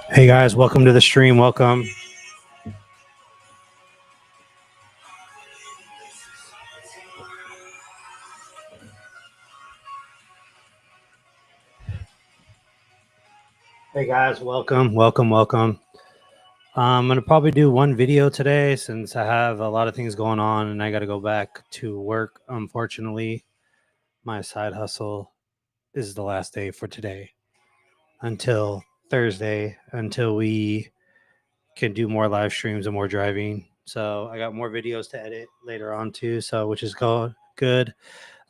Hey guys, welcome to the stream. Welcome. Hey guys, welcome. I'm gonna probably do one video today since I have a lot of things going on and I got to go back to work. Unfortunately, my side hustle is the last day for today until Thursday, until we can do more live streams and more driving. So I got more videos to edit later on too. So which is good. We're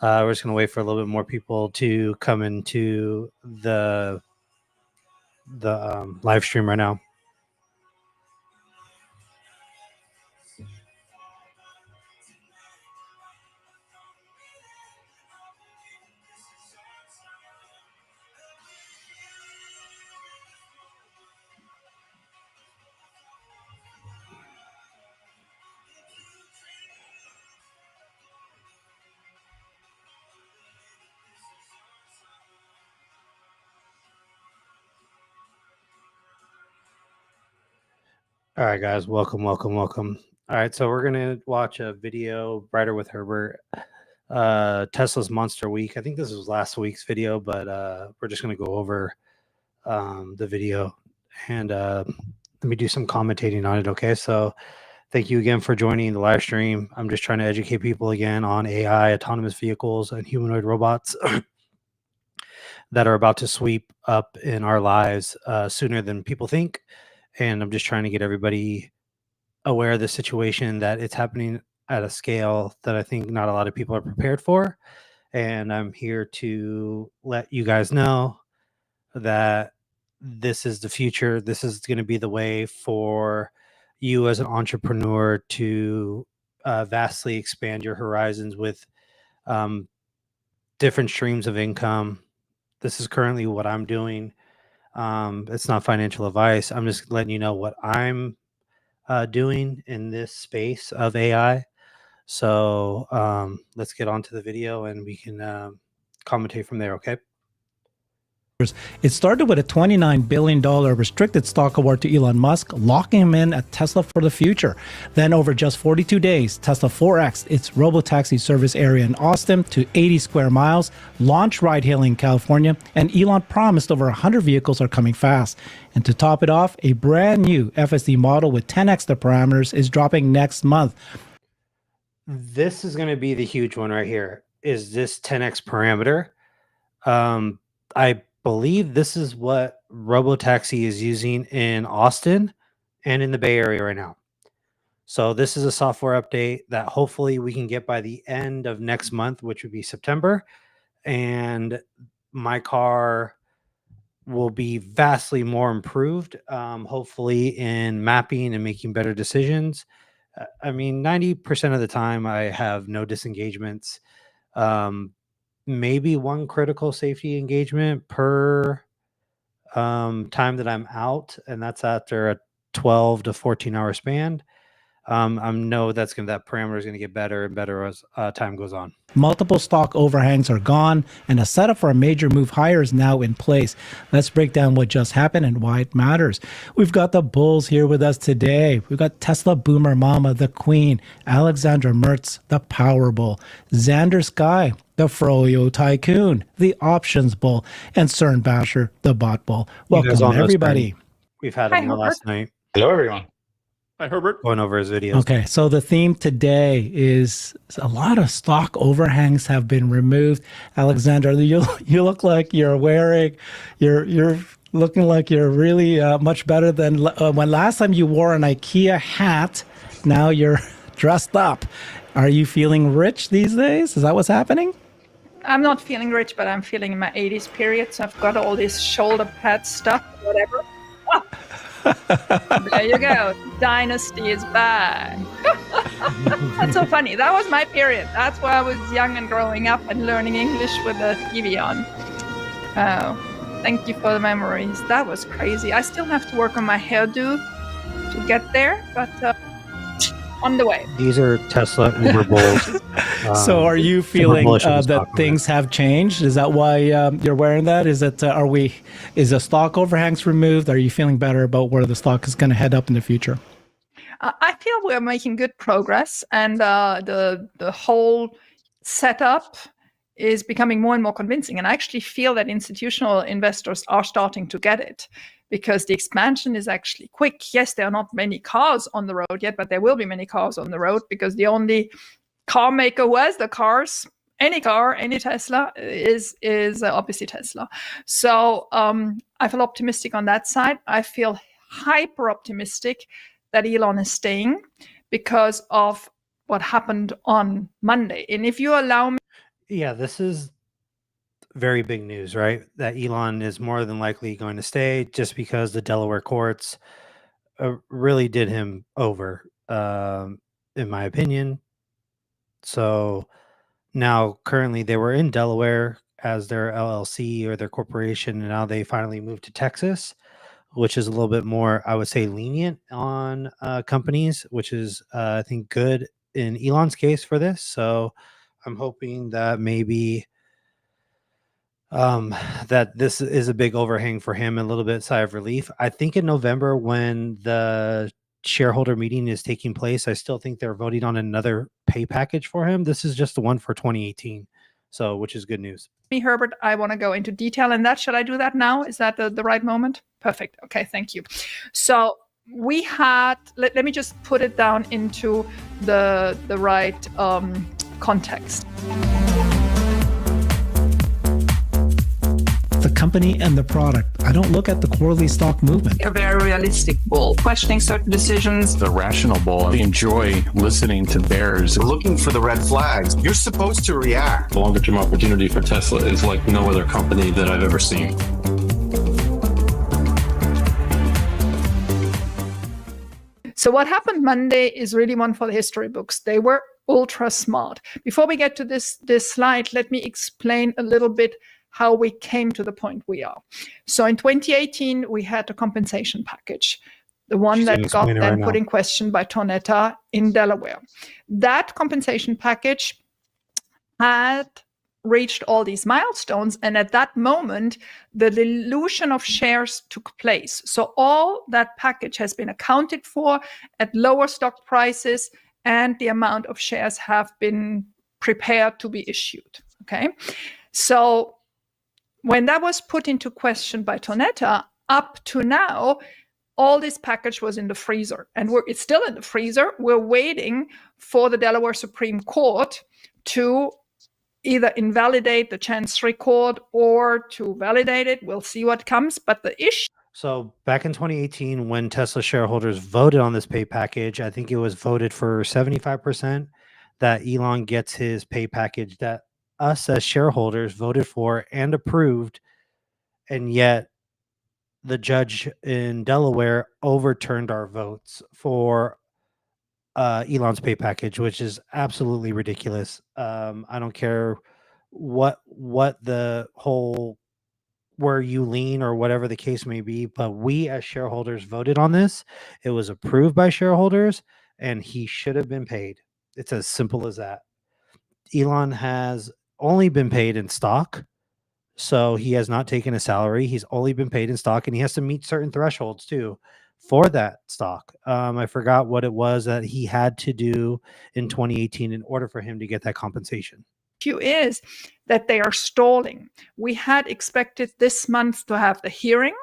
just gonna wait for a little bit more people to come into the live stream right now. All right, guys, welcome. All right, so we're gonna watch a video, Brighter with Herbert, Tesla's Monster Week. I think this was last week's video, but we're just gonna go over the video and let me do some commentating on it. Okay, so thank you again for joining the live stream. I'm just trying to educate people again on AI, autonomous vehicles, and humanoid robots that are about to sweep up in our lives sooner than people think. And I'm just trying to get everybody aware of the situation, that it's happening at a scale that I think not a lot of people are prepared for. And I'm here to let you guys know that this is the future. This is going to be the way for you as an entrepreneur to vastly expand your horizons with different streams of income. This is currently what I'm doing. It's not financial advice. I'm just letting you know what I'm doing in this space of AI. So let's get on to the video and we can commentate from there, okay? It started with a $29 billion restricted stock award to Elon Musk, locking him in at Tesla for the future. Then over just 42 days, Tesla 4X'd its robotaxi service area in Austin to 80 square miles, launched ride-hailing in California, and Elon promised over 100 vehicles are coming fast. And to top it off, a brand new FSD model with 10x the parameters is dropping next month. This is going to be the huge one right here, is this 10x parameter. I believe this is what Robotaxi is using in Austin and in the Bay Area right now. So this is a software update that hopefully we can get by the end of next month, which would be September. And my car will be vastly more improved, hopefully in mapping and making better decisions. I mean, 90% of the time I have no disengagements. Maybe one critical safety engagement per time that I'm out, and that's after a 12 to 14 hour span. I know that parameter is going to get better and better as time goes on. Multiple stock overhangs are gone, and a setup for a major move higher is now in place. Let's break down what just happened and why it matters. We've got the bulls here with us today. We've got Tesla Boomer Mama, the Queen, Alexandra Mertz, the Power Bull, Xander Sky, the Froyo Tycoon, the Options Bull, and Cern Basher, the Bot Bull. Welcome, everybody. We've had him last night. Hello, everyone. Hi, Herbert. Going over his videos. Okay, so the theme today is a lot of stock overhangs have been removed. Alexandra, you look like you're looking like you're really much better than when last time you wore an IKEA hat. Now you're dressed up. Are you feeling rich these days? Is that what's happening? I'm not feeling rich, but I'm feeling in my 80s period. So I've got all this shoulder pad stuff, whatever. There you go. Dynasty is back. That's so funny. That was my period. That's why I was young and growing up and learning English with the TV on. Oh, thank you for the memories. That was crazy. I still have to work on my hairdo to get there, but on the way. These are Tesla Uber Bulls. So are you super feeling bullish on the that stock things have changed? Is that why you're wearing that? Is it is the stock overhangs removed? Are you feeling better about where the stock is going to head up in the future? I feel we're making good progress, and the whole setup is becoming more and more convincing. And I actually feel that institutional investors are starting to get it, because the expansion is actually quick. Yes, there are not many cars on the road yet, but there will be many cars on the road, because the only car maker who has the cars, any car, any Tesla, is obviously Tesla. So I feel optimistic on that side. I feel hyper optimistic that Elon is staying because of what happened on Monday. And if you allow me, Yeah, this is very big news, right? That Elon is more than likely going to stay, just because the Delaware courts really did him over, in my opinion. So now, currently, they were in Delaware as their LLC or their corporation, and now they finally moved to Texas, which is a little bit more, I would say, lenient on companies, which is, I think, good in Elon's case for this. So I'm hoping that maybe that this is a big overhang for him, a little bit sigh of relief. I think in November, when the shareholder meeting is taking place, I still think they're voting on another pay package for him. This is just the one for 2018, so which is good news. Herbert, I want to go into detail in that. Should I do that now? Is that the right moment? Perfect. Okay, thank you. So we had, let me just put it down into the right context. The company and the product. I don't look at the quarterly stock movement. A very realistic bull, questioning certain decisions. The rational bull. I enjoy listening to bears. Looking for the red flags. You're supposed to react. The longer term opportunity for Tesla is like no other company that I've ever seen. So what happened Monday is really one for the history books. They were ultra smart. Before we get to this slide, let me explain a little bit how we came to the point we are. So in 2018, we had a compensation package, the one that got then put in question by Tonetta in Delaware. That compensation package had reached all these milestones, and at that moment, the dilution of shares took place. So all that package has been accounted for at lower stock prices, and the amount of shares have been prepared to be issued. Okay, so when that was put into question by Tonetta, up to now, all this package was in the freezer, and it's still in the freezer. We're waiting for the Delaware Supreme Court to either invalidate the Chancery Court or to validate it. We'll see what comes, but the issue. So back in 2018, when Tesla shareholders voted on this pay package, I think it was voted for 75% that Elon gets his pay package that us as shareholders voted for and approved, and yet the judge in Delaware overturned our votes for Elon's pay package, which is absolutely ridiculous. I don't care what the whole where you lean or whatever the case may be, but we as shareholders voted on this. It was approved by shareholders, and he should have been paid. It's as simple as that. Elon has only been paid in stock, so he has not taken a salary. He's only been paid in stock, and he has to meet certain thresholds too for that stock. I forgot what it was that he had to do in 2018 in order for him to get that compensation. Is that they are stalling. We had expected this month to have the hearing,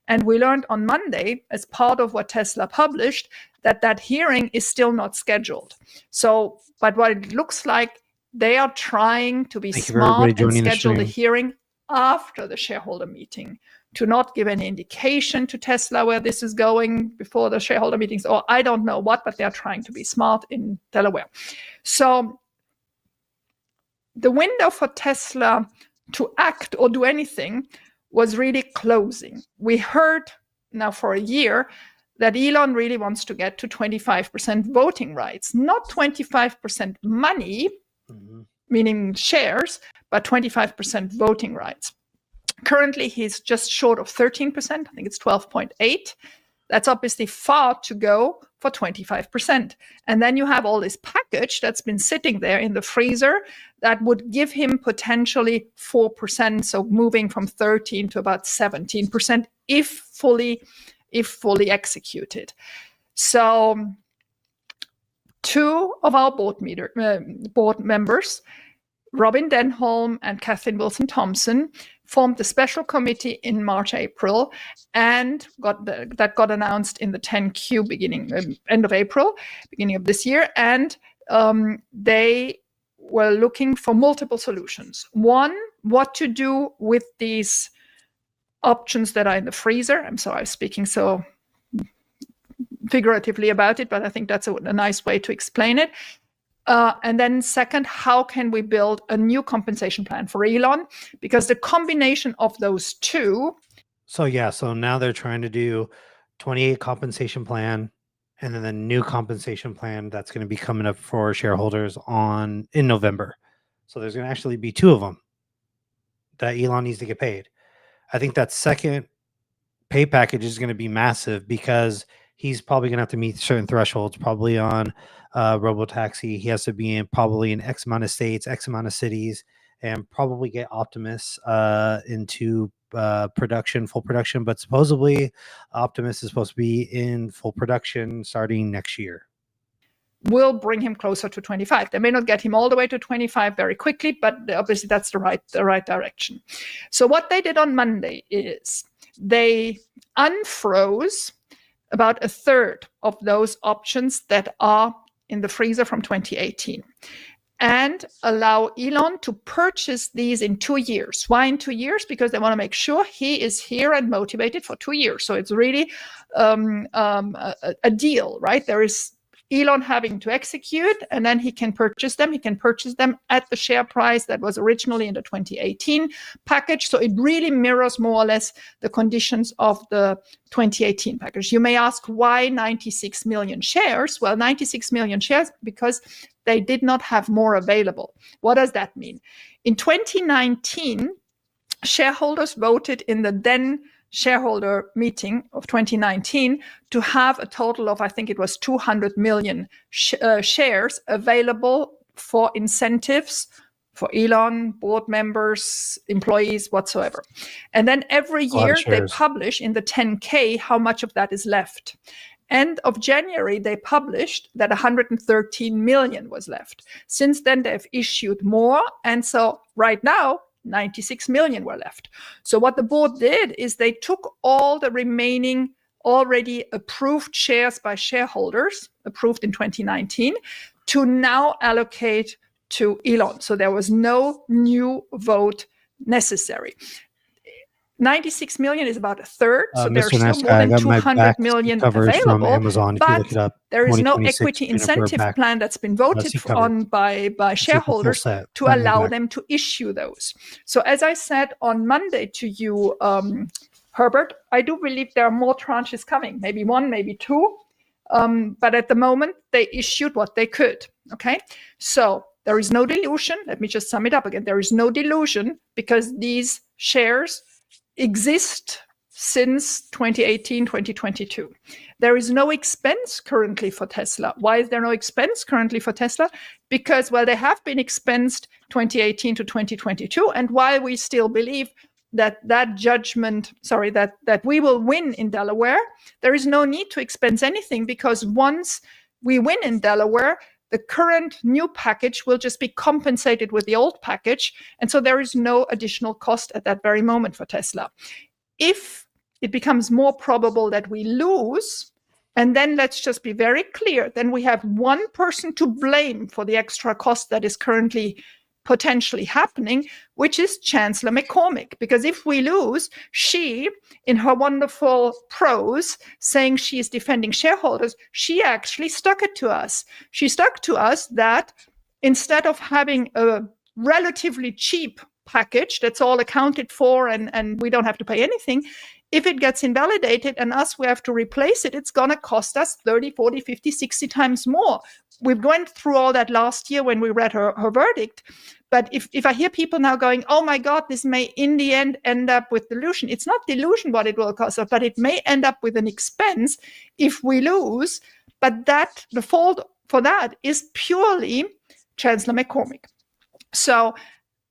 and we learned on Monday, as part of what Tesla published, that hearing is still not scheduled. So, but what it looks like, they are trying to be smart and schedule the hearing after the shareholder meeting, to not give any indication to Tesla where this is going before the shareholder meetings, or I don't know what, but they're trying to be smart in Delaware. So the window for Tesla to act or do anything was really closing. We heard now for a year that Elon really wants to get to 25% voting rights, not 25% money, meaning shares, but 25% voting rights. Currently, he's just short of 13%. I think it's 12.8. That's obviously far to go for 25%. And then you have all this package that's been sitting there in the freezer that would give him potentially 4%, so moving from 13 to about 17% if fully executed. So 2 of our board members, Robin Denholm and Kathleen Wilson-Thompson, formed the special committee in March, April, and that got announced in the 10Q end of April, beginning of this year. And they were looking for multiple solutions. One, what to do with these options that are in the freezer. I'm sorry, I'm speaking so figuratively about it, but I think that's a nice way to explain it. And then second, how can we build a new compensation plan for Elon? Because the combination of those two. So now they're trying to do 28 compensation plan and then the new compensation plan that's going to be coming up for shareholders in November. So there's going to actually be 2 of them that Elon needs to get paid. I think that second pay package is going to be massive because he's probably going to have to meet certain thresholds, probably on Robotaxi. He has to be probably in X amount of states, X amount of cities, and probably get Optimus into full production. But supposedly Optimus is supposed to be in full production starting next year. Will bring him closer to 25. They may not get him all the way to 25 very quickly, but obviously that's the right direction. So what they did on Monday is they unfroze about a third of those options that are in the freezer from 2018 and allow Elon to purchase these in 2 years. Why in 2 years? Because they want to make sure he is here and motivated for 2 years. So it's really a deal, right? There is Elon having to execute, and then he can purchase them. He can purchase them at the share price that was originally in the 2018 package. So it really mirrors more or less the conditions of the 2018 package. You may ask, why 96 million shares? Well, 96 million shares because they did not have more available. What does that mean? In 2019, shareholders voted in the then shareholder meeting of 2019 to have a total of, I think it was 200 million shares available for incentives for Elon, board members, employees, whatsoever. And then every year they publish in the 10K how much of that is left. End of January, they published that 113 million was left. Since then, they've issued more. And so right now, 96 million were left. So what the board did is they took all the remaining already approved shares by shareholders, approved in 2019, to now allocate to Elon. So there was no new vote necessary. 96 million is about a third, so there's still more than 200 million available, Amazon, but there is no equity incentive plan that's been voted on by shareholders to allow them to issue those. So as I said on Monday to you, Herbert, I do believe there are more tranches coming, maybe 1, maybe 2, but at the moment they issued what they could, okay? So there is no dilution. Let me just sum it up again. There is no dilution because these shares exist since 2018, 2022. There is no expense currently for Tesla. Why is there no expense currently for Tesla? Because, well, they have been expensed 2018 to 2022. And while we still believe that we will win in Delaware, there is no need to expense anything because once we win in Delaware, the current new package will just be compensated with the old package. And so there is no additional cost at that very moment for Tesla. If it becomes more probable that we lose, and then let's just be very clear, then we have one person to blame for the extra cost that is currently potentially happening, which is Chancellor McCormick. Because if we lose, she, in her wonderful prose, saying she is defending shareholders, she actually stuck it to us. She stuck to us that instead of having a relatively cheap package that's all accounted for and we don't have to pay anything, if it gets invalidated and we have to replace it, it's going to cost us 30, 40, 50, 60 times more. We went through all that last year when we read her verdict. But if I hear people now going, oh my God, this may in the end up with dilution. It's not dilution what it will cost us, but it may end up with an expense if we lose. But the fault for that is purely Chancellor McCormick. So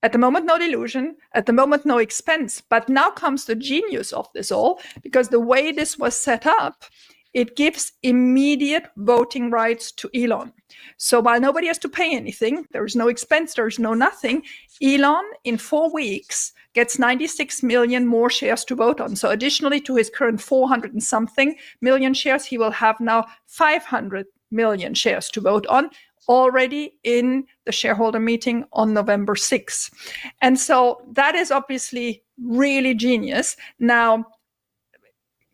at the moment, no dilution. At the moment, no expense. But now comes the genius of this all, because the way this was set up, it gives immediate voting rights to Elon. So while nobody has to pay anything, there is no expense, there is no nothing, Elon in 4 weeks gets 96 million more shares to vote on. So additionally to his current 400 and something million shares, he will have now 500 million shares to vote on already in the shareholder meeting on November 6th. And so that is obviously really genius. Now,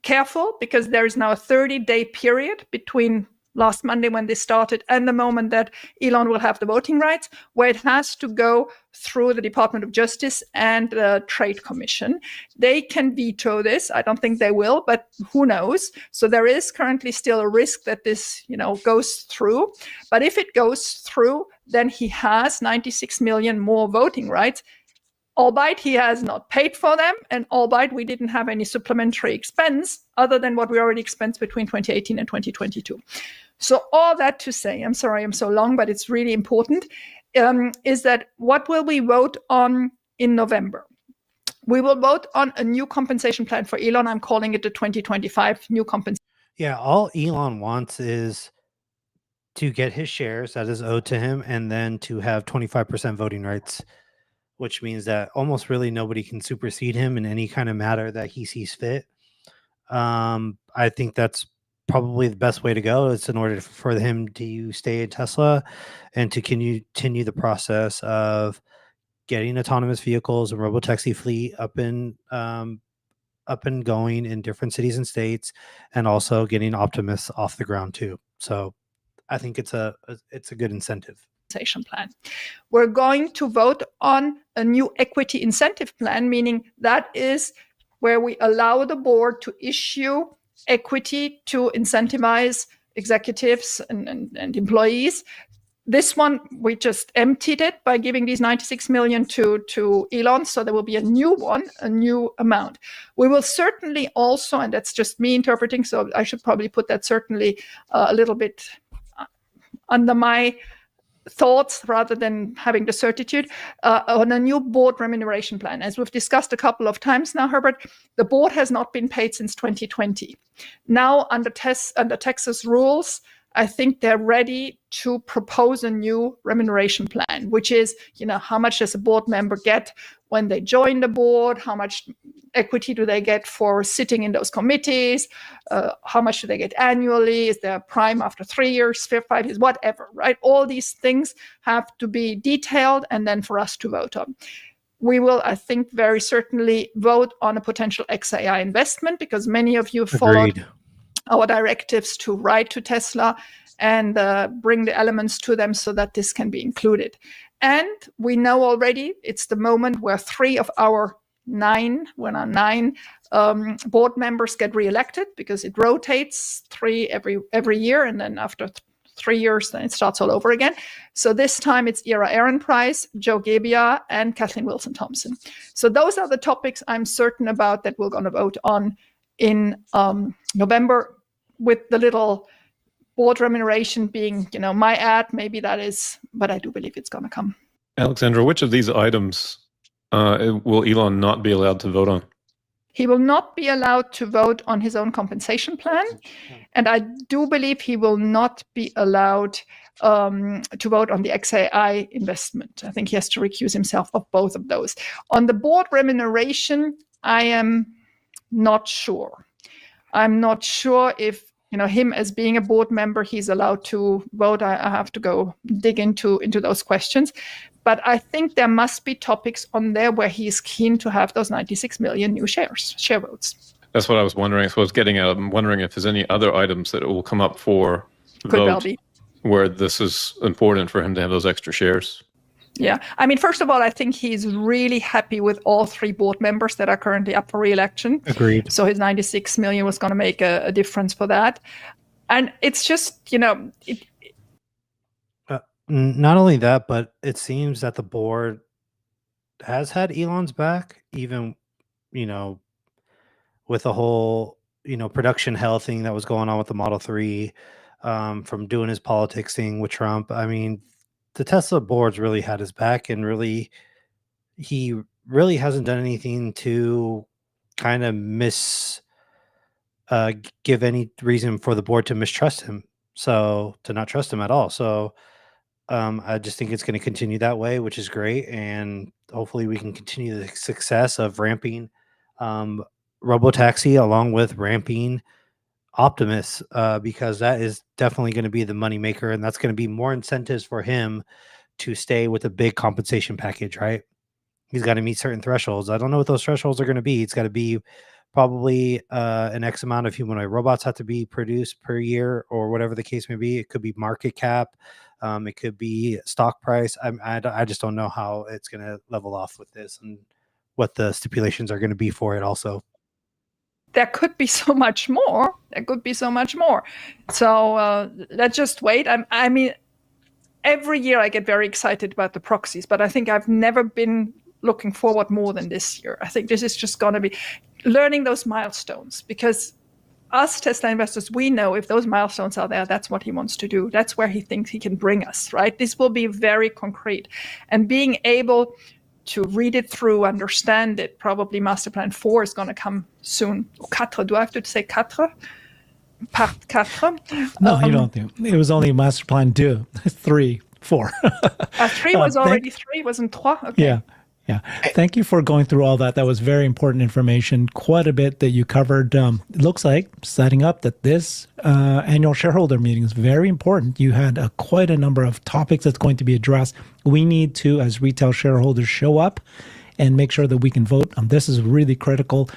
careful, because there is now a 30-day period between last Monday when this started and the moment that Elon will have the voting rights, where it has to go through the Department of Justice and the Trade Commission. They can veto this. I don't think they will, but who knows? So there is currently still a risk that this, goes through. But if it goes through, then he has 96 million more voting rights, albeit he has not paid for them, and albeit we didn't have any supplementary expense other than what we already expensed between 2018 and 2022. So all that to say, I'm sorry I'm so long, but it's really important, is that what will we vote on in November? We will vote on a new compensation plan for Elon. I'm calling it the 2025 new compensation. Yeah, all Elon wants is to get his shares that is owed to him and then to have 25% voting rights, which means that almost really nobody can supersede him in any kind of matter that he sees fit. I think that's probably the best way to go. It's in order for him to stay at Tesla and to continue the process of getting autonomous vehicles and robotaxi fleet up and going in different cities and states, and also getting Optimus off the ground too. So I think it's a good incentive. Plan. We're going to vote on a new equity incentive plan, meaning that is where we allow the board to issue equity to incentivize executives and employees. This one, we just emptied it by giving these 96 million to Elon. So there will be a new one, a new amount. We will certainly also, and that's just me interpreting, so I should probably put that certainly a little bit under my thoughts rather than having the certitude, on a new board remuneration plan. As we've discussed a couple of times now, Herbert, the board has not been paid since 2020. Now, under Texas rules, I think they're ready to propose a new remuneration plan, which is, how much does a board member get when they join the board? How much equity do they get for sitting in those committees? How much do they get annually? Is there a prime after 3 years, 5 years, whatever, right? All these things have to be detailed and then for us to vote on. We will, I think, very certainly vote on a potential XAI investment, because many of you followed our directives to write to Tesla and bring the elements to them so that this can be included. And we know already it's the moment where 3 of our 9 board members get reelected, because it rotates 3 every year, and then after 3 years, then it starts all over again. So this time it's Ira Ehrenpreis, Joe Gebbia, and Kathleen Wilson-Thompson. So those are the topics I'm certain about that we're going to vote on in November, with the little board remuneration being, my ad. Maybe that is, but I do believe it's going to come. Alexandra, which of these items will Elon not be allowed to vote on? He will not be allowed to vote on his own compensation plan. And I do believe he will not be allowed to vote on the XAI investment. I think he has to recuse himself of both of those. On the board remuneration, I am not sure. I'm not sure if, him as being a board member, he's allowed to vote. I have to go dig into those questions. But I think there must be topics on there where he's keen to have those 96 million new share votes. That's what I was wondering. That's what I was getting at. I'm wondering if there's any other items that will come up for Could vote well be. where this is important for him to have those extra shares. Yeah. I mean, first of all, I think he's really happy with all 3 board members that are currently up for re-election. Agreed. So his 96 million was going to make a difference for that. And it's just, Not only that, but it seems that the board has had Elon's back, even, with the whole, production hell thing that was going on with the Model 3, from doing his politics thing with Trump. I mean, the Tesla board's really had his back, and he really hasn't done anything to kind of give any reason for the board to mistrust him. So to not trust him at all. So I just think it's going to continue that way, which is great. And hopefully we can continue the success of ramping Robotaxi along with ramping Optimus, because that is definitely going to be the moneymaker, and that's going to be more incentives for him to stay with a big compensation package, right? He's got to meet certain thresholds. I don't know what those thresholds are going to be. It's got to be probably an X amount of humanoid robots have to be produced per year, or whatever the case may be. It could be market cap. It could be stock price. I just don't know how it's going to level off with this, and what the stipulations are going to be for it also. there could be so much more. So let's just wait. I mean, every year I get very excited about the proxies, but I think I've never been looking forward more than this year. I think this is just going to be learning those milestones, because us Tesla investors, we know if those milestones are there, that's what he wants to do. That's where he thinks he can bring us, right? This will be very concrete. And being able to read it through, understand it, probably Master Plan 4 is going to come soon. Or 4, do I have to say 4? Part 4? No, you don't think. It was only Master Plan 2, 3, 4. 3 was already 3, wasn't 3? Okay. Yeah. Yeah. Thank you for going through all that. That was very important information. Quite a bit that you covered. It looks like setting up that this annual shareholder meeting is very important. You had quite a number of topics that's going to be addressed. We need to, as retail shareholders, show up and make sure that we can vote. This is really critical.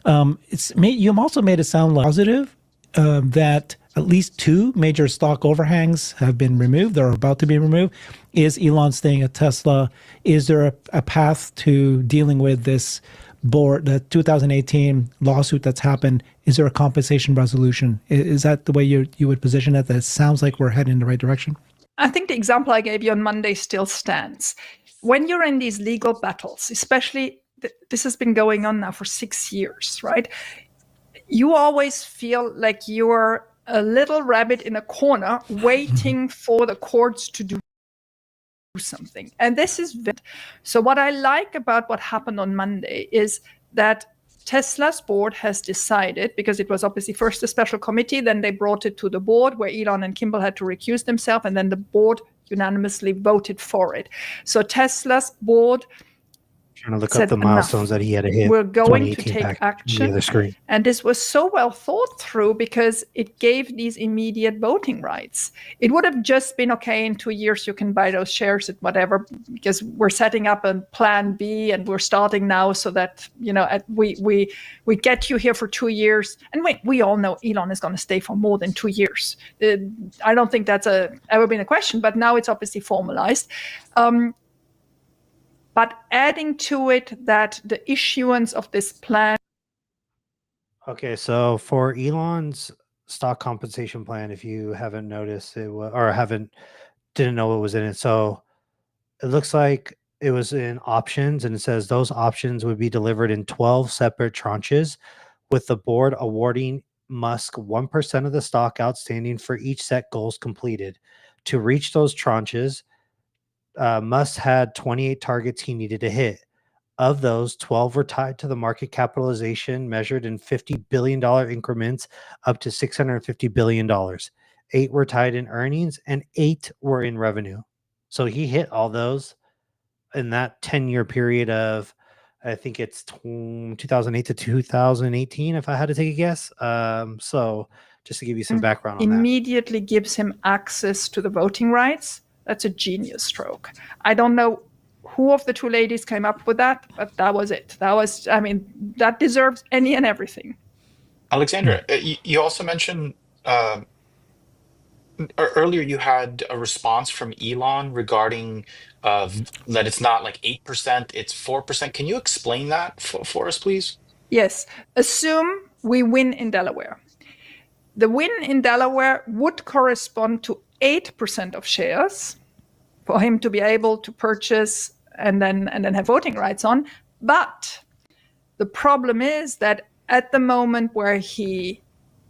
You also made it sound positive that at least 2 major stock overhangs have been removed. They're about to be removed. Is Elon staying at Tesla? Is there a path to dealing with this board, the 2018 lawsuit that's happened? Is there a compensation resolution? Is that the way you would position it? That it sounds like we're heading in the right direction? I think the example I gave you on Monday still stands. When you're in these legal battles, especially this has been going on now for 6 years, right? You always feel like you're a little rabbit in a corner waiting for the courts to do something. And this is so what I like about what happened on Monday is that Tesla's board has decided, because it was obviously first a special committee, then they brought it to the board where Elon and Kimball had to recuse themselves, and then the board unanimously voted for it. So Tesla's board trying to look up the milestones that he had to hit. We're going to take action. The screen. And this was so well thought through because it gave these immediate voting rights. It would have just been, okay, in 2 years you can buy those shares at whatever, because we're setting up a plan B and we're starting now so that, we get you here for 2 years. And we all know Elon is going to stay for more than 2 years. I don't think that's ever been a question, but now it's obviously formalized. But adding to it that the issuance of this plan. Okay, so for Elon's stock compensation plan, if you haven't noticed it or didn't know what was in it, so it looks like it was in options, and it says those options would be delivered in 12 separate tranches, with the board awarding Musk 1% of the stock outstanding for each set goals completed. To reach those tranches, Musk had 28 targets he needed to hit. Of those, 12 were tied to the market capitalization measured in $50 billion increments up to $650 billion. 8 were tied in earnings and 8 were in revenue. So he hit all those in that 10-year period of, I think it's 2008 to 2018, if I had to take a guess. So just to give you some background on that. Immediately gives him access to the voting rights. That's a genius stroke. I don't know who of the 2 ladies came up with that, but that was it. That deserves any and everything. Alexandra, you also mentioned Earlier, you had a response from Elon regarding that it's not like 8%, it's 4%. Can you explain that for us, please? Yes. Assume we win in Delaware. The win in Delaware would correspond to 8% of shares for him to be able to purchase and then have voting rights on. But the problem is that at the moment where he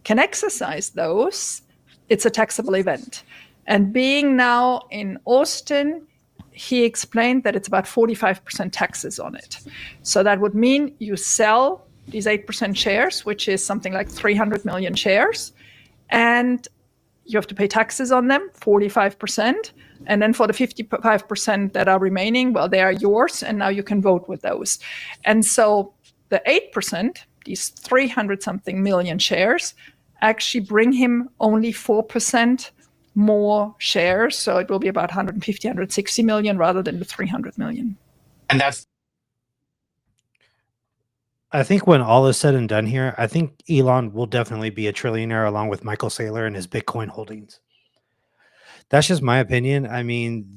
can exercise those, it's a taxable event. And being now in Austin, he explained that it's about 45% taxes on it. So that would mean you sell these 8% shares, which is something like 300 million shares, and you have to pay taxes on them, 45%. And then for the 55% that are remaining, well, they are yours, and now you can vote with those. And so the 8%, these 300-something million shares, actually bring him only 4% more shares. So it will be about 150, 160 million rather than the 300 million. And that's I think when all is said and done here, I think Elon will definitely be a trillionaire along with Michael Saylor and his Bitcoin holdings. That's just my opinion. I mean,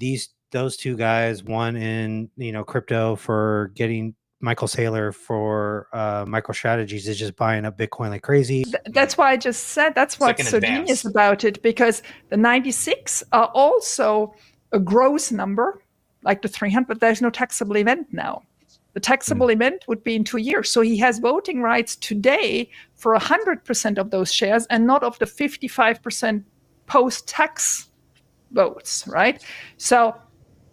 those two guys, one in crypto for getting Michael Saylor for MicroStrategies is just buying up Bitcoin like crazy. That's why I just said that's what's so genius about it, because the 96 are also a gross number, like the 300, but there's no taxable event now. The taxable event would be in 2 years. So he has voting rights today for 100% of those shares and not of the 55% post-tax votes, right? So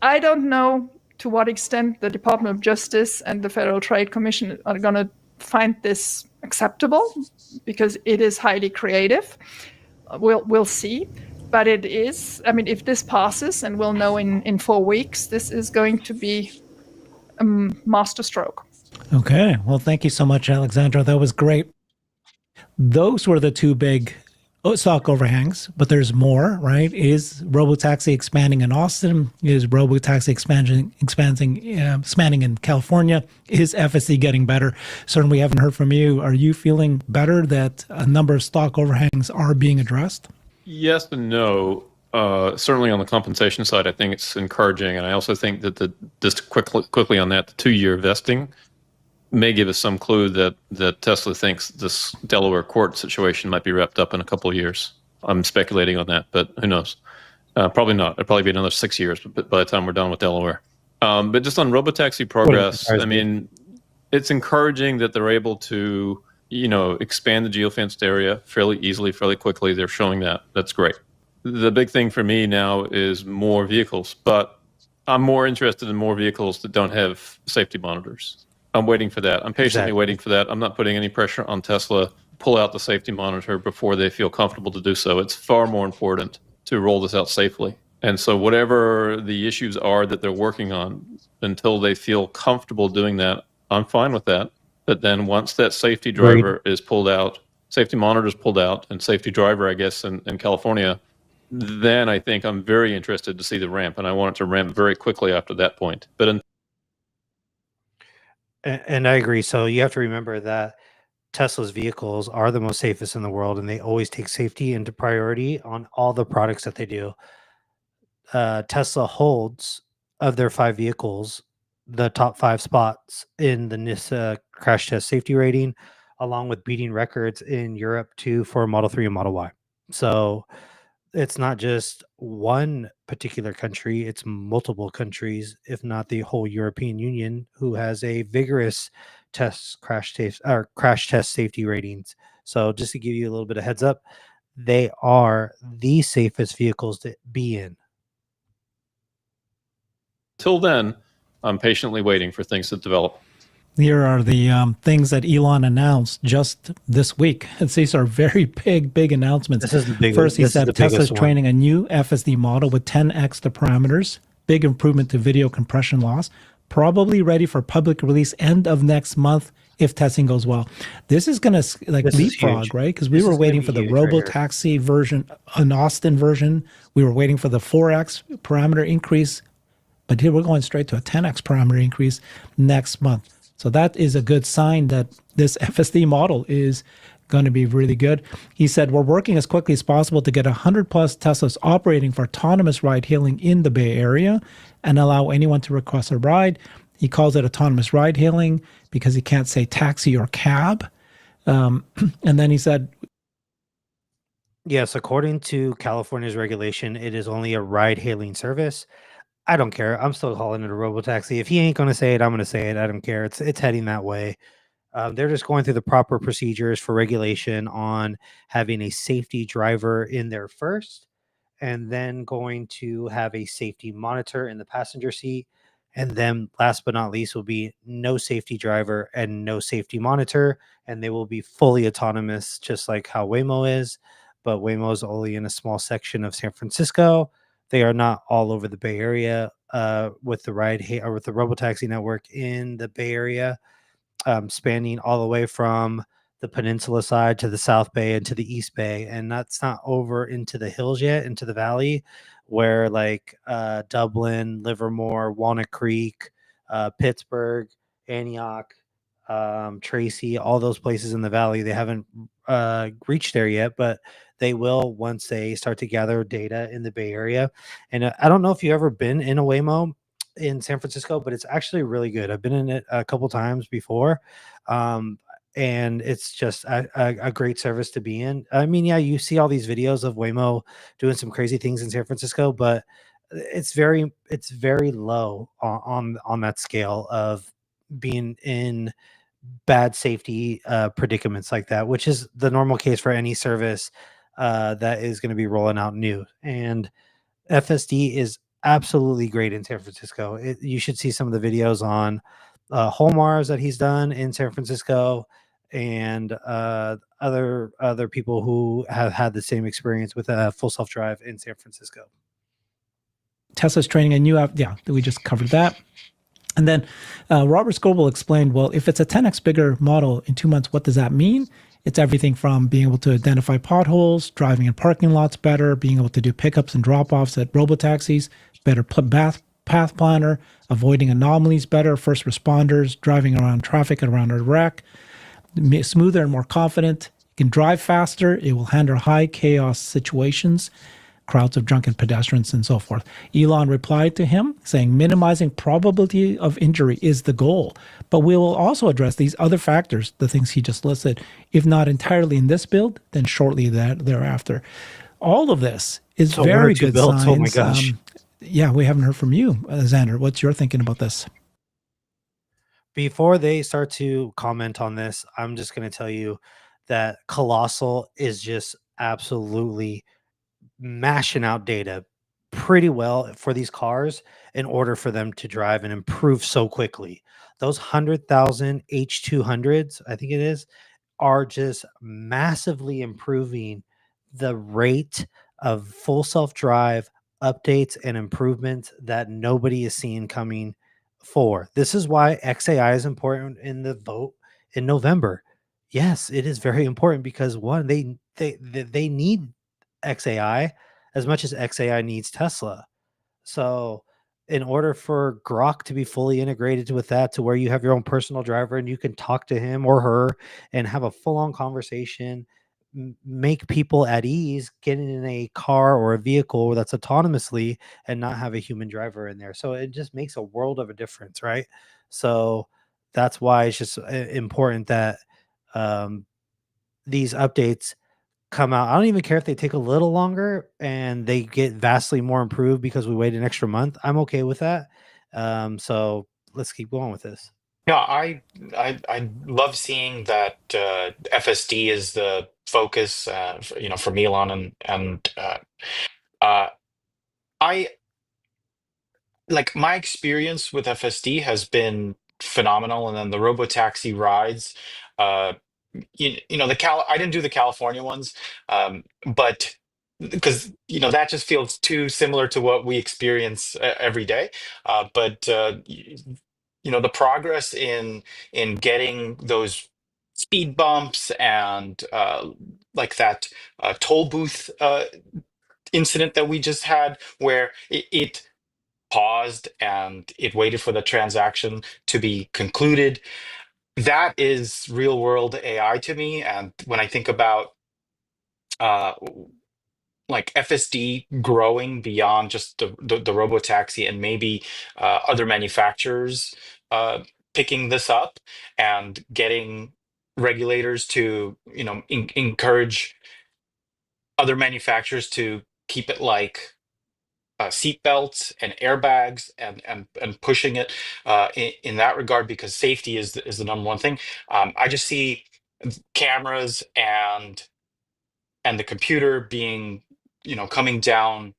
I don't know to what extent the Department of Justice and the Federal Trade Commission are going to find this acceptable, because it is highly creative. We'll see. But it is, I mean, if this passes, and we'll know in 4 weeks, this is going to be a masterstroke. Okay. Well, thank you so much, Alexandra. That was great. Those were the two big stock overhangs, but there's more, right? Is Robotaxi expanding in Austin? Is Robotaxi expanding in California? Is FSD getting better? Certainly, we haven't heard from you. Are you feeling better that a number of stock overhangs are being addressed? Yes and no. Certainly on the compensation side, I think it's encouraging, and I also think that just quickly on that, the 2-year vesting may give us some clue that Tesla thinks this Delaware court situation might be wrapped up in a couple of years. I'm speculating on that, but who knows? Probably not. It'll probably be another 6 years but by the time we're done with Delaware. But just on Robotaxi progress, I mean, it's encouraging that they're able to, expand the geofenced area fairly easily, fairly quickly. They're showing that. That's great. The big thing for me now is more vehicles, but I'm more interested in more vehicles that don't have safety monitors. I'm waiting for that. I'm patiently waiting for that. I'm not putting any pressure on Tesla to pull out the safety monitor before they feel comfortable to do so. It's far more important to roll this out safely. And so whatever the issues are that they're working on, until they feel comfortable doing that, I'm fine with that. But then once that safety driver is pulled out, safety monitor is pulled out, and safety driver, I guess, in California, then I think I'm very interested to see the ramp, and I want it to ramp very quickly after that point. But And I agree. So you have to remember that Tesla's vehicles are the most safest in the world, and they always take safety into priority on all the products that they do. Tesla holds, of their 5 vehicles, the top 5 spots in the NHTSA crash test safety rating, along with beating records in Europe too for Model 3 and Model Y. So it's not just one particular country, it's multiple countries, if not the whole European Union, who has a vigorous crash test safety ratings. So just to give you a little bit of heads up, they are the safest vehicles to be in. Till then, I'm patiently waiting for things to develop. Here are the things that Elon announced just this week. These are very big announcements. This is the biggest. First, he said Tesla's training a new FSD model with 10x the parameters, big improvement to video compression loss, probably ready for public release end of next month if testing goes well. This is going to leapfrog, right? Because we were waiting for the Robotaxi version, an Austin version. We were waiting for the 4x parameter increase, but here we're going straight to a 10x parameter increase next month. So that is a good sign that this FSD model is going to be really good. He said, we're working as quickly as possible to get 100 plus Teslas operating for autonomous ride hailing in the Bay Area and allow anyone to request a ride. He calls it autonomous ride hailing because he can't say taxi or cab. And then he said, Yes, according to California's regulation, it is only a ride hailing service. I don't care. I'm still calling it a robotaxi. If he ain't going to say it, I'm going to say it. I don't care. It's heading that way. They're just going through the proper procedures for regulation on having a safety driver in there first, and then going to have a safety monitor in the passenger seat. And then last but not least will be no safety driver and no safety monitor. And they will be fully autonomous, just like how Waymo is. But Waymo is only in a small section of San Francisco. They are not all over the Bay Area with the or with the robotaxi network in the Bay Area, spanning all the way from the peninsula side to the South Bay and to the East Bay. And that's not over into the hills yet, into the valley, where like Dublin, Livermore, Walnut Creek, Pittsburgh, Antioch, Tracy, all those places in the valley. They haven't reached there yet, but they will once they start to gather data in the Bay Area. And I don't know if you've ever been in a Waymo in San Francisco, but it's actually really good. I've been in it a couple times before. And it's just a great service to be in. I mean, yeah, you see all these videos of Waymo doing some crazy things in San Francisco, but it's very low on that scale of being in bad safety predicaments like that, which is the normal case for any service that is going to be rolling out new. And FSD is absolutely great in San Francisco. You should see some of the videos on Holmars that he's done in San Francisco, and other people who have had the same experience with a full self-drive in San Francisco. Tesla's training a new app. Yeah, we just covered that. And then Robert Scoble explained, well, if it's a 10x bigger model in 2 months, what does that mean? It's everything from being able to identify potholes, driving in parking lots better, being able to do pickups and drop-offs at robotaxis, better path planner, avoiding anomalies better, first responders, driving around traffic and around a wreck, smoother and more confident. You can drive faster. It will handle high chaos situations, crowds of drunken pedestrians and so forth. Elon replied to him saying minimizing probability of injury is the goal, but we will also address these other factors, the things he just listed, if not entirely in this build, then shortly thereafter. All of this is So very one or two good builds. signs. Oh my gosh. Yeah, we haven't heard from you, Xander. What's your thinking about this? Before they start to comment on this, I'm just going to tell you that Colossal is just absolutely mashing out data pretty well for these cars in order for them to drive and improve so quickly. Those 100,000 H200s, I think it is, are just massively improving the rate of full self-drive updates and improvements that nobody is seeing coming for. This is why XAI is important in the vote in November. Yes, it is very important because one, they need XAI as much as XAI needs Tesla. So in order for Grok to be fully integrated with that, to where you have your own personal driver and you can talk to him or her and have a full-on conversation, make people at ease getting in a car or a vehicle that's autonomously and not have a human driver in there. So it just makes a world of a difference, right? So that's why it's just important that these updates come out. I don't even care if they take a little longer and they get vastly more improved because we wait an extra month. I'm okay with that. So let's keep going with this. Yeah, I love seeing that FSD is the focus, from Elon, and I like my experience with FSD has been phenomenal, and then the robotaxi rides. Uh, I didn't do the California ones, but because that just feels too similar to what we experience every day. But the progress in getting those speed bumps and like that toll booth incident that we just had, where it paused and it waited for the transaction to be concluded. that is real world AI to me. And when I think about uh, like FSD growing beyond just the robotaxi and maybe other manufacturers picking this up and getting regulators to encourage other manufacturers to keep it like seat belts and airbags and pushing it in that regard, because safety is the number one thing. I just see cameras and the computer being coming down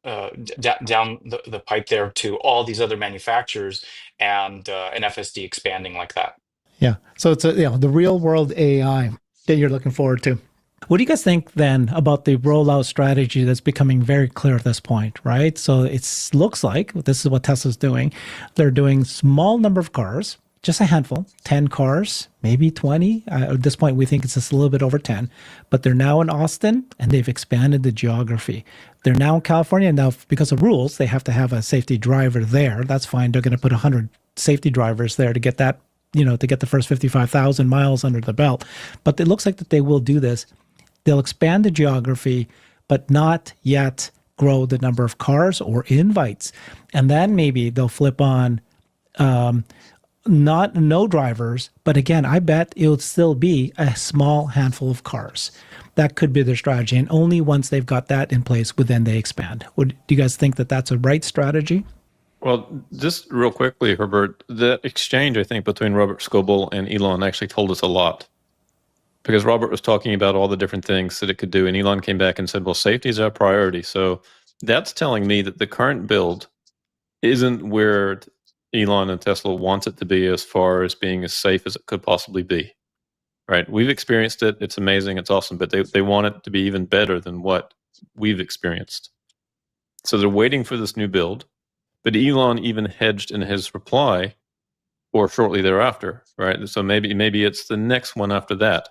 down the pipe there to all these other manufacturers, and FSD expanding like that. Yeah. So it's the real world AI that you're looking forward to. What do you guys think then about the rollout strategy that's becoming very clear at this point, right? So it looks like this is what Tesla's doing. They're doing small number of cars, just a handful, 10 cars, maybe 20. At this point, we think it's just a little bit over 10. But they're now in Austin, and they've expanded the geography. They're now in California. Now, because of rules, they have to have a safety driver there. That's fine. They're going to put 100 safety drivers there to get that, to get the first 55,000 miles under the belt. But it looks like that they will do this. They'll expand the geography, but not yet grow the number of cars or invites. And then maybe they'll flip on no drivers, but again, I bet it would still be a small handful of cars. That could be their strategy. And only once they've got that in place would then they expand. Do you guys think that that's a right strategy? Well, just real quickly, Herbert, the exchange, I think, between Robert Scoble and Elon actually told us a lot. Because Robert was talking about all the different things that it could do, and Elon came back and said, well, safety is our priority. So that's telling me that the current build isn't where Elon and Tesla wants it to be as far as being as safe as it could possibly be. Right? We've experienced it. It's amazing. It's awesome. But they want it to be even better than what we've experienced. So they're waiting for this new build. But Elon even hedged in his reply, or shortly thereafter, right? So maybe it's the next one after that,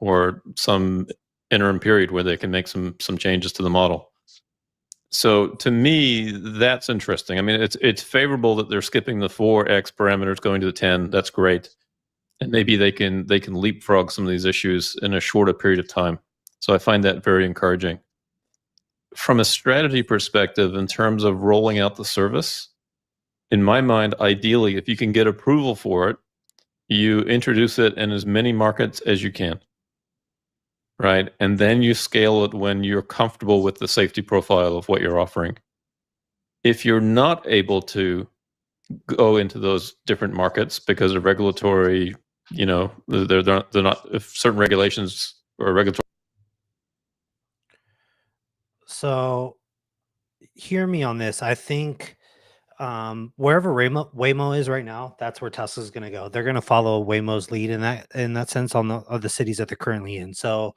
or some interim period where they can make some changes to the model. So to me, that's interesting. I mean, it's favorable that they're skipping the 4x parameters, going to the 10. That's great, and maybe they can leapfrog some of these issues in a shorter period of time. So I find that very encouraging. From a strategy perspective, in terms of rolling out the service, in my mind, ideally, if you can get approval for it, you introduce it in as many markets as you can. Right. And then you scale it when you're comfortable with the safety profile of what you're offering. If you're not able to go into those different markets because of regulatory, they're not, if certain regulations or regulatory. So hear me on this. I think wherever Waymo is right now, that's where Tesla's going to go. They're going to follow Waymo's lead in that sense on the cities that they're currently in. So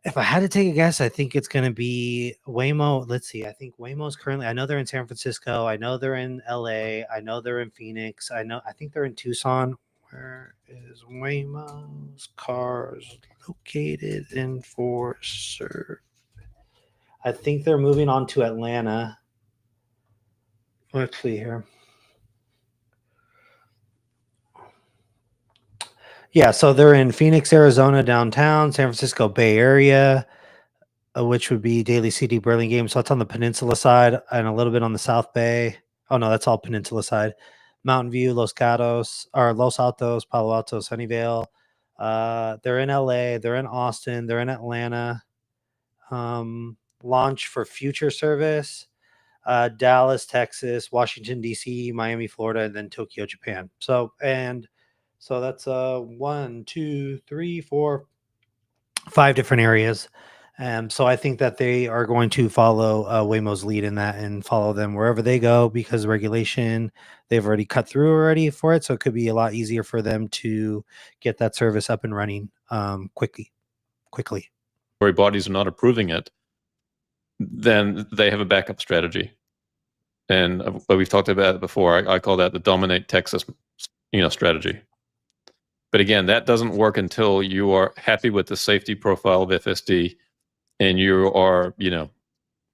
if I had to take a guess, I think it's going to be Waymo. Let's see. I think Waymo's currently, I know they're in San Francisco. I know they're in LA. I know they're in Phoenix. I think they're in Tucson. Where is Waymo's cars located in for serve? I think they're moving on to Atlanta. Let's see here. Yeah, so they're in Phoenix, Arizona, downtown, San Francisco Bay Area, which would be Daly City, Burlingame. So it's on the peninsula side and a little bit on the South Bay. Oh, no, that's all peninsula side. Mountain View, Los Altos, Palo Alto, Sunnyvale. They're in LA. They're in Austin. They're in Atlanta. Launch for future service. Dallas, Texas, Washington, D.C., Miami, Florida, and then Tokyo, Japan. So that's 1, 2, 3, 4, 5 different areas. So I think that they are going to follow Waymo's lead in that and follow them wherever they go, because regulation, they've already cut through already for it. So it could be a lot easier for them to get that service up and running quickly. Bodies are not approving it, then they have a backup strategy. And we've talked about it before. I call that the dominate Texas, strategy. But again, that doesn't work until you are happy with the safety profile of FSD, and you are,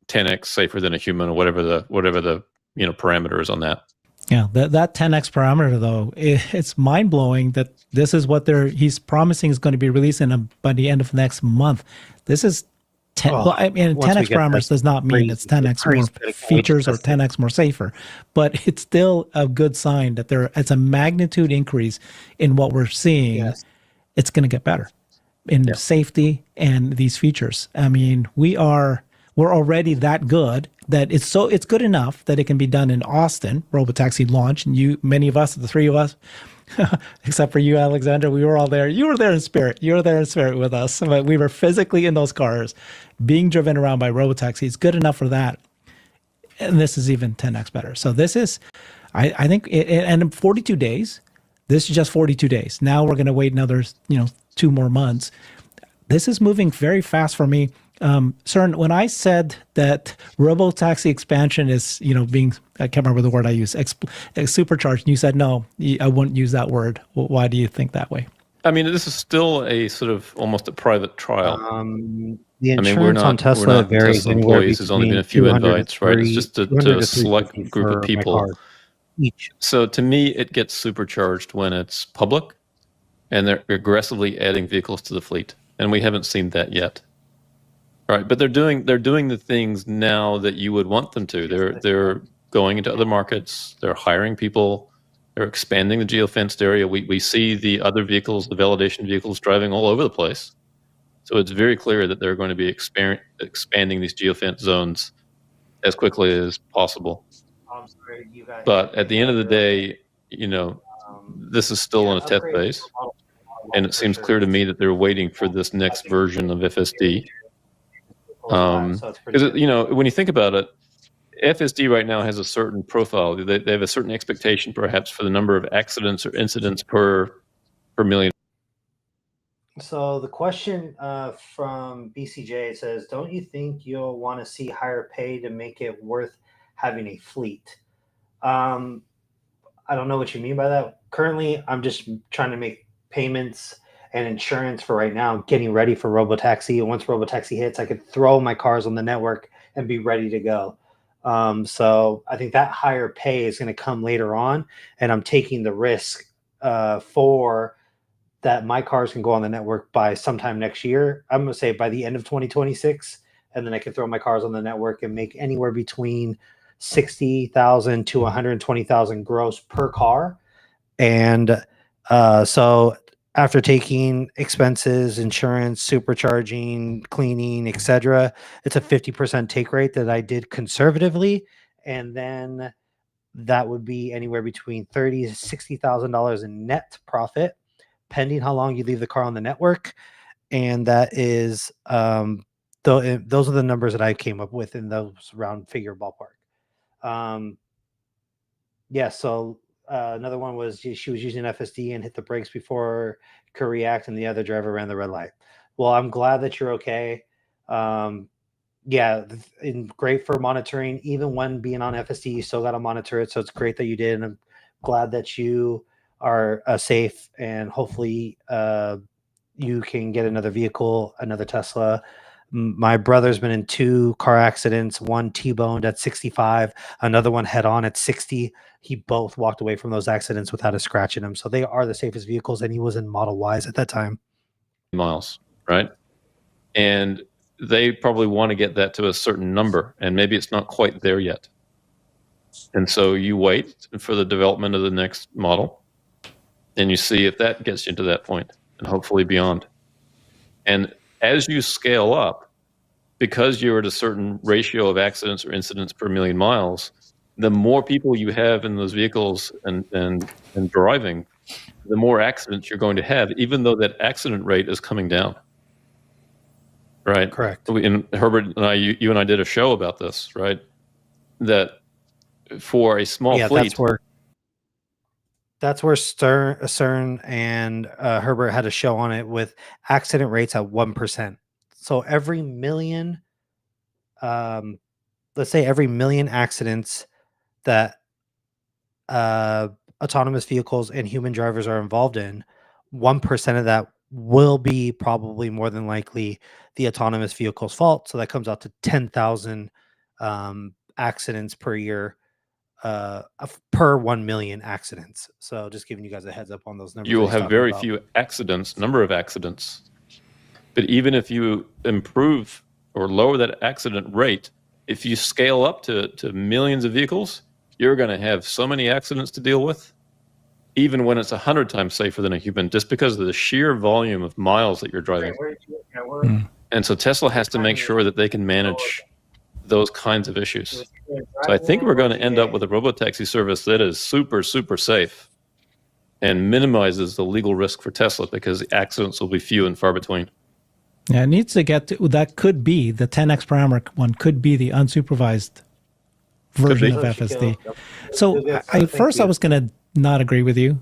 10x safer than a human, or whatever the parameter is on that. Yeah, that 10x parameter though, it's mind blowing that this is what he's promising is going to be released by the end of next month. This is 10. Oh, Well, I mean, once we 10x get parameters that does not mean it's 10x more crazy, I can't wait to features or test it. 10x more safer, but it's still a good sign that it's a magnitude increase in what we're seeing. Yes. It's going to get better in safety and these features. I mean, we're already that good that it's good enough that it can be done in Austin, Robotaxi launch, and many of us, the three of us, except for you, Alexandra, we were all there. You were there in spirit. You were there in spirit with us, but we were physically in those cars, being driven around by Robotaxi. It's good enough for that, and this is even 10x better. So this is, I think, and in 42 days. This is just 42 days. Now we're going to wait another, 2 more months. This is moving very fast for me. CERN, when I said that Robotaxi expansion is, being, I can't remember the word I used, supercharged, and you said, no, I wouldn't use that word. Why do you think that way? I mean, this is still a sort of almost a private trial. The I insurance mean, we're not on Tesla varies Tesla anywhere employees. There's only been a few between 200 invites, right? It's just to 200 a to select 350 group for of my people. car each. So to me, it gets supercharged when it's public and they're aggressively adding vehicles to the fleet. And we haven't seen that yet. Right. But they're doing the things now that you would want them to. They're going into other markets, they're hiring people, they're expanding the geofenced area. We see the other vehicles, the validation vehicles driving all over the place. So it's very clear that they're going to be expanding these geofence zones as quickly as possible. But at the end of the day, this is still in a test phase, and it seems clear to me that they're waiting for this next version of FSD. Because when you think about it, FSD right now has a certain profile. They have a certain expectation, perhaps, for the number of accidents or incidents per million. So the question from BCJ says, don't you think you'll want to see higher pay to make it worth having a fleet? I don't know what you mean by that. Currently, I'm just trying to make payments and insurance for right now, getting ready for Robotaxi. And once Robotaxi hits, I could throw my cars on the network and be ready to go. So I think that higher pay is going to come later on, and I'm taking the risk for that my cars can go on the network by sometime next year. I'm going to say by the end of 2026, and then I can throw my cars on the network and make anywhere between 60,000 to 120,000 gross per car. And so after taking expenses, insurance, supercharging, cleaning, etc., it's a 50% take rate that I did conservatively, and then that would be anywhere between $30,000 to $60,000 in net profit, pending how long you leave the car on the network. And that is those are the numbers that I came up with in those round figure ballpark. So another one was she was using FSD and hit the brakes before it could react, and the other driver ran the red light. Well, I'm glad that you're okay. And great for monitoring. Even when being on FSD, you still got to monitor it. So it's great that you did. And I'm glad that you are safe, and hopefully you can get another vehicle, another Tesla. My brother's been in 2 car accidents, one T-boned at 65, another one head on at 60. He both walked away from those accidents without a scratch in them. So they are the safest vehicles, and he was in Model Ys at that time. Miles, right? And they probably want to get that to a certain number, and maybe it's not quite there yet. And so you wait for the development of the next model, and you see if that gets you to that point, and hopefully beyond. And as you scale up, because you're at a certain ratio of accidents or incidents per million miles, the more people you have in those vehicles and driving, the more accidents you're going to have, even though that accident rate is coming down. Right? Correct. And Herbert and I, you and I did a show about this, right? That for a small fleet. That's where CERN and Herbert had a show on it with accident rates at 1%. So every million, let's say every million accidents that autonomous vehicles and human drivers are involved in, 1% of that will be probably more than likely the autonomous vehicle's fault. So that comes out to 10,000 accidents per year per 1 million accidents. So just giving you guys a heads up on those numbers. You will he's have talking very about. few accidents, number of accidents. But even if you improve or lower that accident rate, if you scale up to millions of vehicles, you're going to have so many accidents to deal with, even when it's 100 times safer than a human, just because of the sheer volume of miles that you're driving. And so Tesla has to make sure that they can manage those kinds of issues. So I think we're going to end up with a robotaxi service that is super, super safe and minimizes the legal risk for Tesla because the accidents will be few and far between. Yeah, it needs to get to, that could be the 10x per hour one, could be the unsupervised version of FSD. So I was going to not agree with you,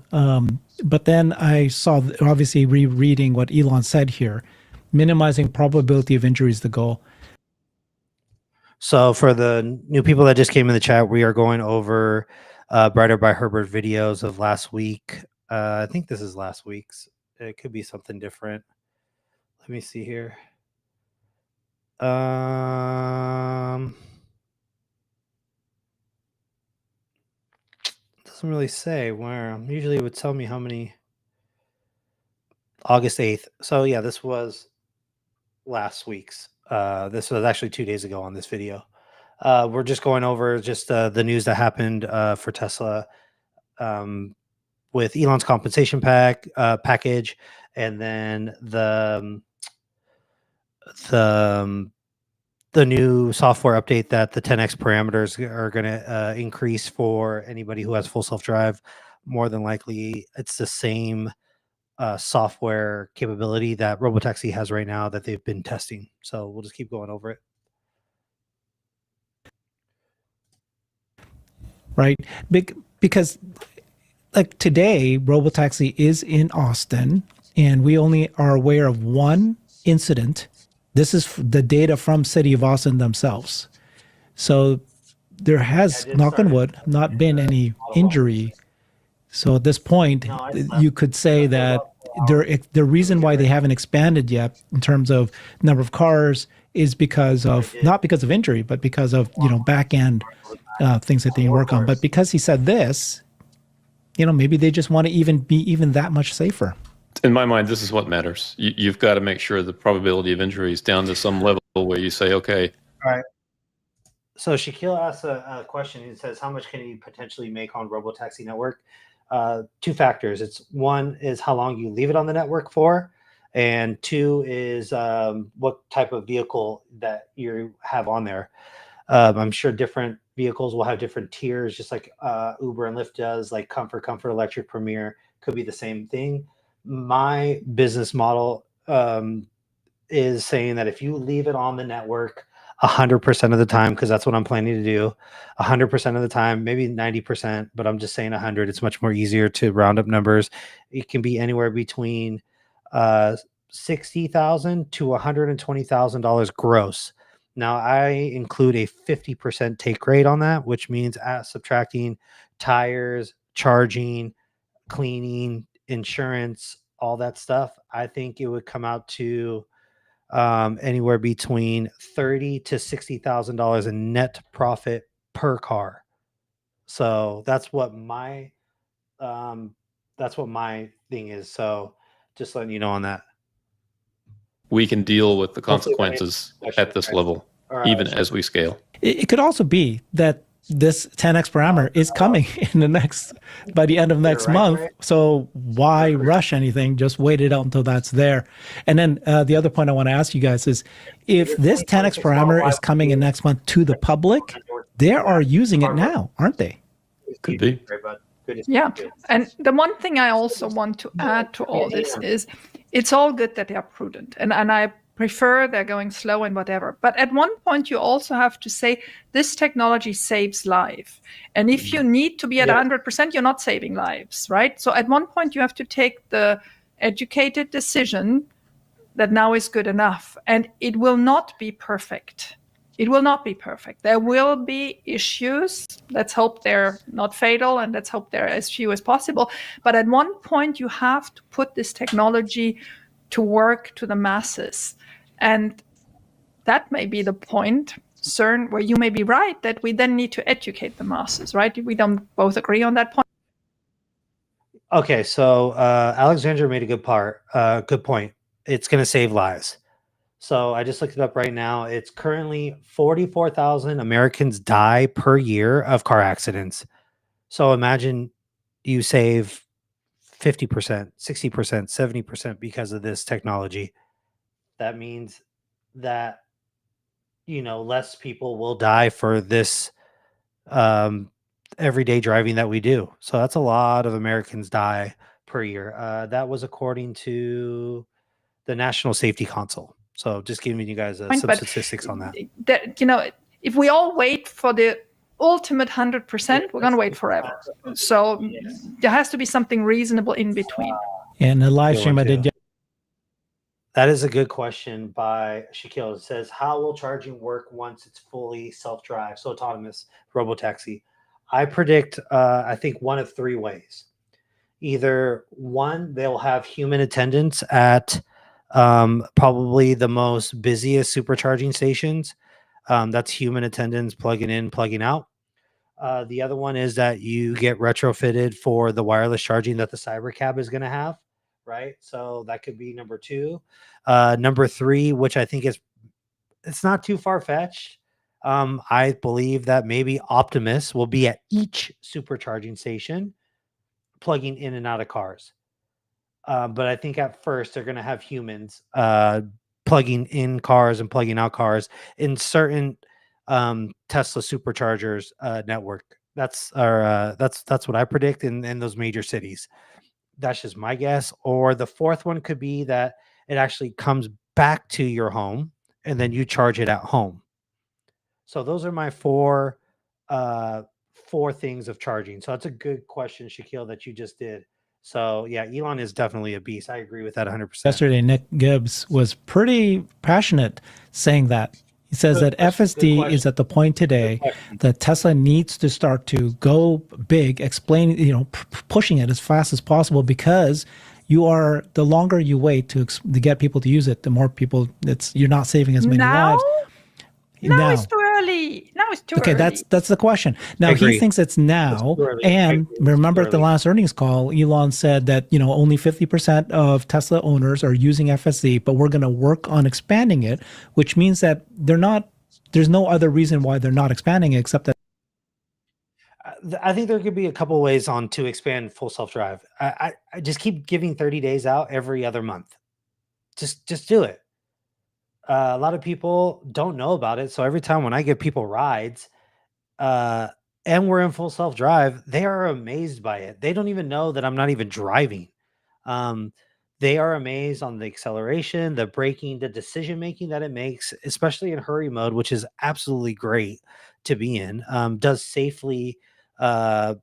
but then I saw, obviously rereading what Elon said here, minimizing probability of injury is the goal. So for the new people that just came in the chat, we are going over Brighter by Herbert videos of last week. I think this is last week's. It could be something different. Let me see here. Doesn't really say where. Usually it would tell me how many. August 8th. So yeah, this was last week's. This was actually 2 days ago on this video. We're just going over just the news that happened for Tesla with Elon's compensation package, and then the new software update that the 10x parameters are going to increase for anybody who has full self-drive. More than likely, it's the same software capability that Robotaxi has right now that they've been testing. So we'll just keep going over it. Right. Because like today, Robotaxi is in Austin, and we only are aware of one incident. This is the data from City of Austin themselves. So there has, knock on wood, not been any injury. So at this point, you could say that the reason why they haven't expanded yet in terms of number of cars is because of, not because of injury, but because of, back end things that they work on. But because he said this, maybe they just want to be even that much safer. In my mind, this is what matters. You've got to make sure the probability of injury is down to some level where you say, okay. All right. So Shaquille asks a question. He says, how much can he potentially make on Robotaxi network? Two factors. It's one is how long you leave it on the network for, and two is what type of vehicle that you have on there. I'm sure different vehicles will have different tiers, just like Uber and Lyft does, like Comfort, Electric, Premier could be the same thing. My business model is saying that if you leave it on the network 100% of the time, because that's what I'm planning to do, 100% of the time, maybe 90%, but I'm just saying 100. It's much more easier to round up numbers. It can be anywhere between $60,000 to $120,000 gross. Now I include a 50% take rate on that, which means subtracting tires, charging, cleaning, insurance, all that stuff. I think it would come out to anywhere between $30,000 to $60,000 in net profit per car. So that's what my thing is. So just letting you know on that. We can deal with the consequences at this level, even as we scale. It could also be that this 10x parameter is coming by the end of next month. So why rush anything? Just wait it out until that's there. And then the other point I want to ask you guys is, if this 10x parameter is coming in next month to the public, they are using it now, aren't they? Could be. Yeah. And the one thing I also want to add to all this is, it's all good that they are prudent. And I prefer they're going slow and whatever. But at one point, you also have to say, this technology saves life. And if you need to be at 100%, you're not saving lives, right? So at one point, you have to take the educated decision that now is good enough. And it will not be perfect. It will not be perfect. There will be issues. Let's hope they're not fatal, and let's hope they're as few as possible. But at one point, you have to put this technology to work to the masses. And that may be the point concern, where you may be right, that we then need to educate the masses, right? We don't both agree on that point. Okay, so Alexandra made a good point. It's going to save lives. So I just looked it up right now. It's currently 44,000 Americans die per year of car accidents. So imagine you save 50%, 60%, 70% because of this technology. That means that, less people will die for this everyday driving that we do. So that's a lot of Americans die per year. That was according to the National Safety Council. So just giving you guys some statistics on that. If we all wait for the ultimate 100%, we're going to wait forever. So there has to be something reasonable in between. In the live stream, I did. That is a good question by Shaquille. It says, how will charging work once it's fully self-drive, so autonomous, robotaxi? I predict, I think, one of three ways. Either one, they'll have human attendants at probably the most busiest supercharging stations. That's human attendants plugging in, plugging out. The other one is that you get retrofitted for the wireless charging that the Cybercab is going to have, right? So that could be number two. Number three, which I think it's not too far-fetched. I believe that maybe Optimus will be at each supercharging station plugging in and out of cars. But I think at first they're going to have humans plugging in cars and plugging out cars in certain Tesla superchargers network. That's what I predict in those major cities. That's just my guess. Or the fourth one could be that it actually comes back to your home and then you charge it at home. So those are my four things of charging. So that's a good question, Shaquille, that you just did. So yeah, Elon is definitely a beast. I agree with that 100%. Yesterday, Nick Gibbs was pretty passionate saying that. He says that FSD is at the point today that Tesla needs to start to go big, explain, pushing it as fast as possible, because the longer you wait to get people to use it, the more people you're not saving as many lives. Now it's too early. Now it's too early. Okay, that's the question. Now he thinks it's now. And remember at the last earnings call, Elon said that only 50% of Tesla owners are using FSD, but we're going to work on expanding it, which means that there's no other reason why they're not expanding it except that. I think there could be a couple ways to expand full self-drive. I just keep giving 30 days out every other month. Just do it. A lot of people don't know about it. So every time when I give people rides and we're in full self-drive, they are amazed by it. They don't even know that I'm not even driving. They are amazed on the acceleration, the braking, the decision-making that it makes, especially in hurry mode, which is absolutely great to be in. Does safely, in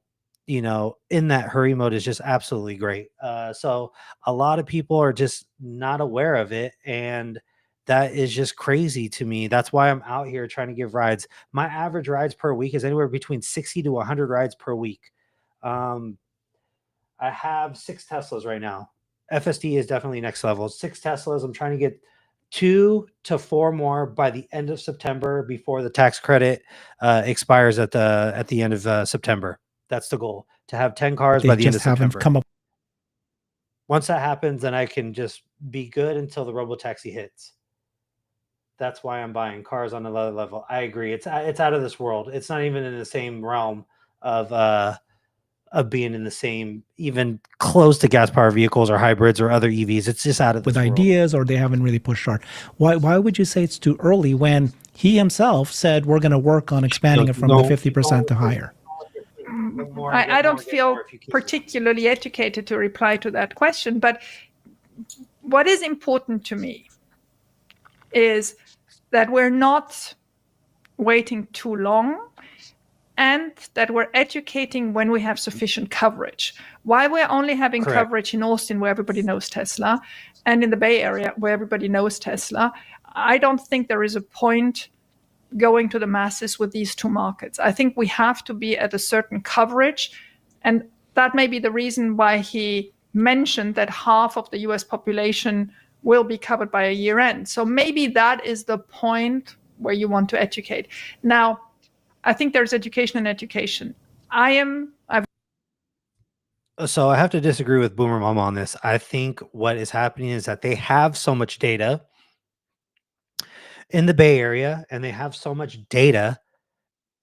that hurry mode is just absolutely great. So a lot of people are just not aware of it. And that is just crazy to me. That's why I'm out here trying to give rides. My average rides per week is anywhere between 60 to 100 rides per week. I have 6 Teslas right now. FSD is definitely next level. 6 Teslas. I'm trying to get 2 to 4 more by the end of September before the tax credit expires at the end of September. That's the goal, to have 10 cars by the end of September. Once that happens, then I can just be good until the robotaxi hits. That's why I'm buying cars on another level. I agree. It's out of this world. It's not even in the same realm of being in the same, even close to gas powered vehicles or hybrids or other EVs. It's just out of this world. With ideas, or they haven't really pushed hard. Why would you say it's too early when he himself said we're going to work on expanding it from the 50% to higher? I don't feel particularly educated to reply to that question, but what is important to me is that we're not waiting too long, and that we're educating when we have sufficient coverage. Why we're only having coverage in Austin, where everybody knows Tesla, and in the Bay Area, where everybody knows Tesla, I don't think there is a point going to the masses with these two markets. I think we have to be at a certain coverage, and that may be the reason why he mentioned that half of the US population will be covered by a year end. So maybe that is the point where you want to educate. Now, I think there's education and education. So I have to disagree with Boomer Mama on this. I think what is happening is that they have so much data in the Bay Area, and they have so much data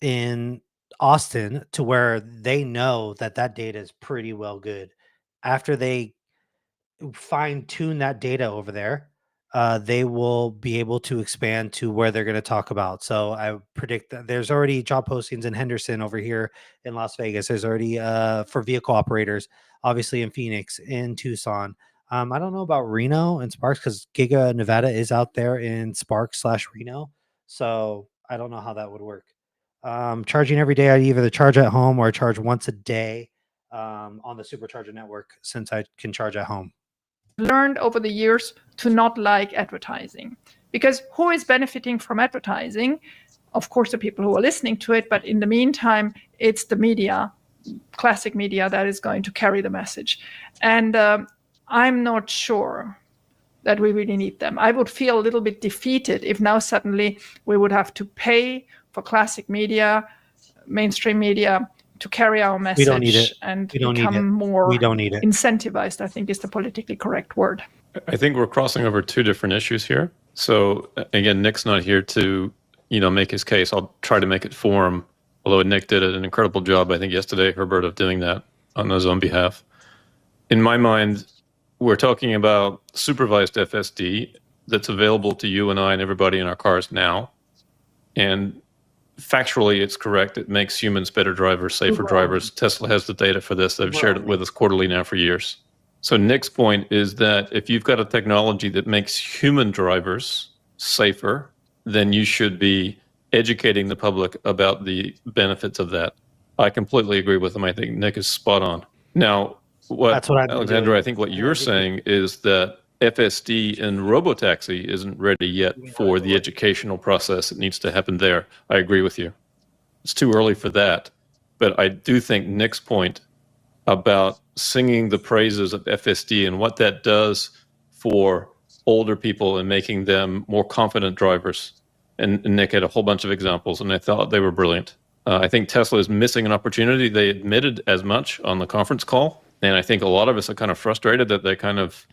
in Austin to where they know that that data is pretty well good. After they fine tune that data over there, they will be able to expand to where they're going to talk about. So I predict that there's already job postings in Henderson over here in Las Vegas. There's already for vehicle operators, obviously in Phoenix, in Tucson. I don't know about Reno and Sparks because Giga Nevada is out there in Sparks/Reno. So I don't know how that would work. Charging every day, I either charge at home or charge once a day on the Supercharger network since I can charge at home. Learned over the years to not like advertising, because who is benefiting from advertising? Of course, the people who are listening to it, but in the meantime, it's the media, classic media, that is going to carry the message. And I'm not sure that we really need them. I would feel a little bit defeated if now suddenly we would have to pay for classic media, mainstream media, to carry our message. We don't need it. And We don't need become it. more We don't need it. incentivized, I think is the politically correct word. I think we're crossing over two different issues here. So again, Nick's not here to, make his case. I'll try to make it for him. Although Nick did an incredible job, I think yesterday, Herbert, of doing that on his own behalf. In my mind, we're talking about supervised FSD that's available to you and I and everybody in our cars now. And factually, it's correct. It makes humans better drivers, safer drivers. Tesla has the data for this. They've shared it with us quarterly now for years. So Nick's point is that if you've got a technology that makes human drivers safer, then you should be educating the public about the benefits of that. I completely agree with him. I think Nick is spot on. Now, That's what I've been Alexandra, doing. I think what you're saying is that FSD and robotaxi isn't ready yet for the educational process that needs to happen there. I agree with you. It's too early for that. But I do think Nick's point about singing the praises of FSD and what that does for older people and making them more confident drivers. And Nick had a whole bunch of examples, and I thought they were brilliant. I think Tesla is missing an opportunity. They admitted as much on the conference call. And I think a lot of us are kind of frustrated that they kind of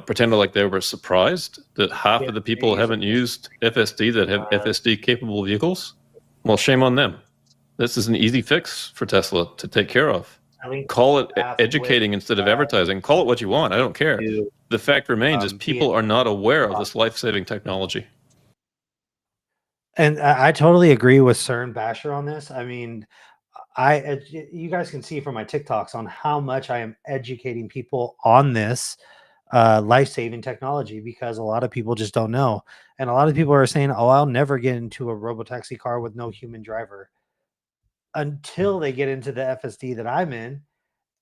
pretended like they were surprised that half of the people haven't used FSD that have FSD-capable vehicles. Well, shame on them. This is an easy fix for Tesla to take care of. Call it educating instead of advertising. Call it what you want. I don't care. The fact remains is people are not aware of this life-saving technology. And I totally agree with CERN Basher on this. I mean, you guys can see from my TikToks on how much I am educating people on this life-saving technology, because a lot of people just don't know. And a lot of people are saying, oh, I'll never get into a robotaxi car with no human driver, until they get into the FSD that I'm in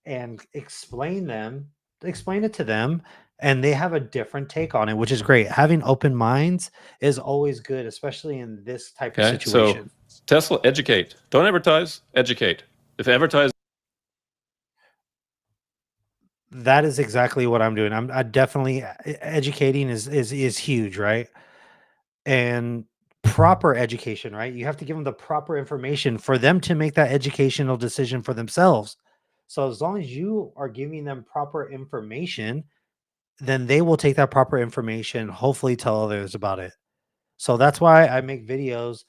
and explain it to them, and they have a different take on it, which is great. Having open minds is always good, especially in this type of situation. So Tesla, educate. Don't advertise, educate. If advertise, that is exactly what I'm doing. I definitely educating is huge, right? And proper education, right? You have to give them the proper information for them to make that educational decision for themselves. So as long as you are giving them proper information, then they will take that proper information, hopefully tell others about it. So that's why I make videos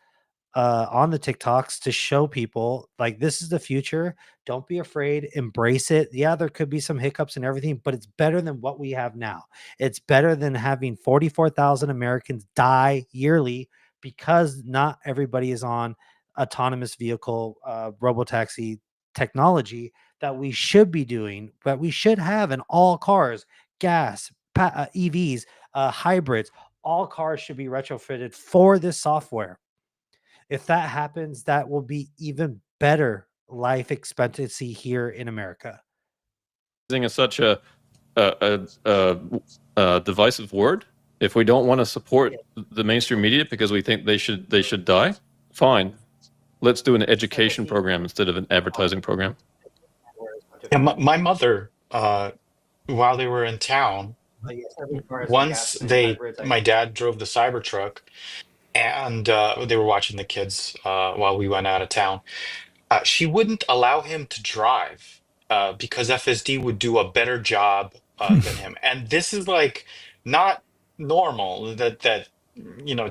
on the TikToks to show people, like, this is the future. Don't be afraid. Embrace it. Yeah, there could be some hiccups and everything, but it's better than what we have now. It's better than having 44,000 Americans die yearly because not everybody is on autonomous vehicle, robotaxi technology that we should be doing, that we should have in all cars, gas, EVs, hybrids. All cars should be retrofitted for this software. If that happens, that will be even better life expectancy here in America. Is such a divisive word. If we don't want to support the mainstream media because we think they should die, fine. Let's do an education program instead of an advertising program. Yeah, my mother, while they were in town, once my dad drove the Cybertruck, and they were watching the kids while we went out of town. She wouldn't allow him to drive because FSD would do a better job than him. And this is like not normal that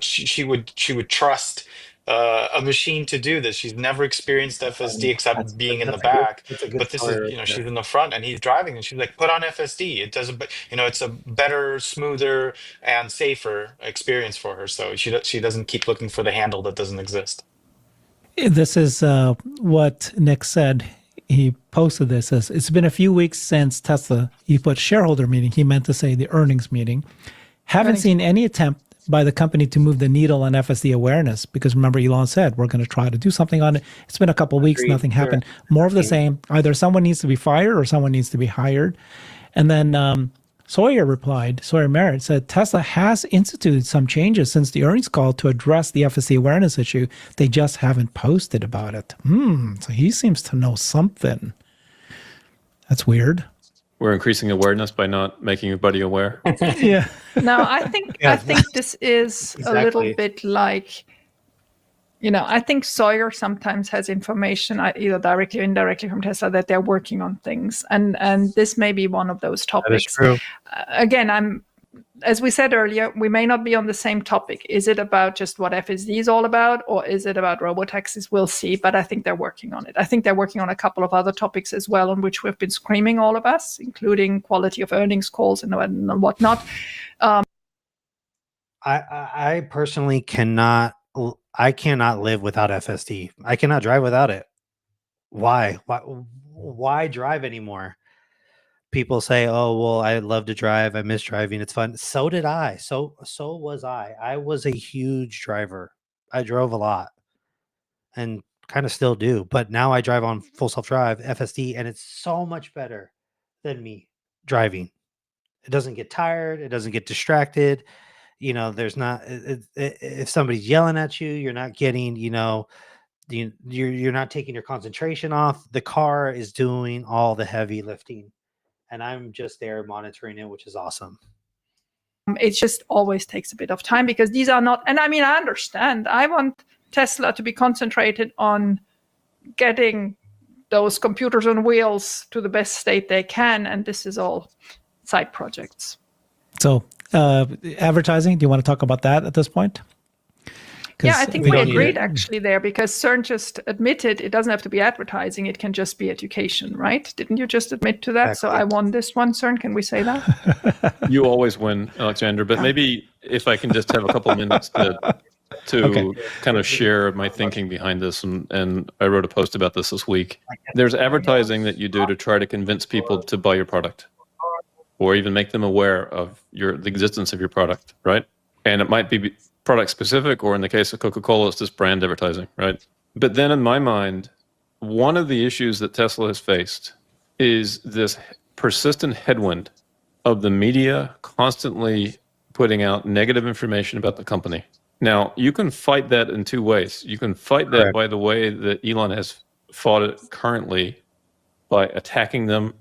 she would trust a machine to do this. She's never experienced That's FSD funny. except That's being in the that's a good back. that's a good But this is, story right she's there. in the front and he's driving, and she's like, put on FSD. It does it's a better, smoother, and safer experience for her. So she doesn't keep looking for the handle that doesn't exist. This is what Nick said. He posted this as it's been a few weeks since Tesla. He put shareholder meeting. He meant to say the earnings meeting. Haven't Earnings. seen any attempt by the company to move the needle on FSD awareness because remember Elon said we're going to try to do something on it. It's been a couple of weeks, Agreed. nothing happened. More of the same. Either someone needs to be fired or someone needs to be hired. And then Sawyer Merritt said Tesla has instituted some changes since the earnings call to address the FSD awareness issue. They just haven't posted about it. So he seems to know something. That's weird. We're increasing awareness by not making everybody aware. Yeah. No, I think Yeah. I think this is a little Exactly. bit like, I think Sawyer sometimes has information either directly or indirectly from Tesla that they're working on things, and this may be one of those That is topics. true. Again, as we said earlier, we may not be on the same topic. Is it about just what FSD is all about, or is it about robotaxis? We'll see, but I think they're working on it. I think they're working on a couple of other topics as well, on which we've been screaming, all of us, including quality of earnings calls and whatnot. I personally cannot. I cannot live without FSD. I cannot drive without it. Why? Why drive anymore? People say, "Oh, well, I love to drive. I miss driving. It's fun." So did I. So was I. I was a huge driver. I drove a lot and kind of still do. But now I drive on full self-drive FSD, and it's so much better than me driving. It doesn't get tired. It doesn't get distracted. There's not if somebody's yelling at you, you're not getting, you're not taking your concentration off. The car is doing all the heavy lifting, and I'm just there monitoring it, which is awesome. It just always takes a bit of time because these are not, and I mean, I understand. I want Tesla to be concentrated on getting those computers on wheels to the best state they can, and this is all side projects. So advertising, do you want to talk about that at this point? Yeah, I think we we don't need agreed it. actually there, because CERN just admitted it doesn't have to be advertising, it can just be education, right? Didn't you just admit to that? So Exactly. I won this one, CERN, can we say that? You always win, Alexander. But maybe if I can just have a couple of minutes to Okay. kind of share my thinking behind this, and I wrote a post about this week. There's advertising that you do to try to convince people to buy your product, or even make them aware of the existence of your product, right? And it might be product specific, or in the case of Coca-Cola, it's just brand advertising, right? But then in my mind, one of the issues that Tesla has faced is this persistent headwind of the media constantly putting out negative information about the company. Now, you can fight that in two ways. You can fight that Correct. by the way that Elon has fought it currently, by attacking them,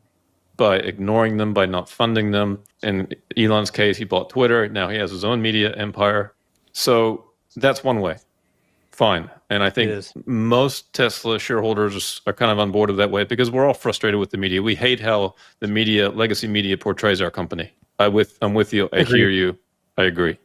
by ignoring them, by not funding them. In Elon's case, he bought Twitter. Now he has his own media empire. So that's one way. Fine. And I It think is. most Tesla shareholders are kind of on board with that way because we're all frustrated with the media. We hate how the media, legacy media, portrays our company. I'm with you. I hear you. I agree.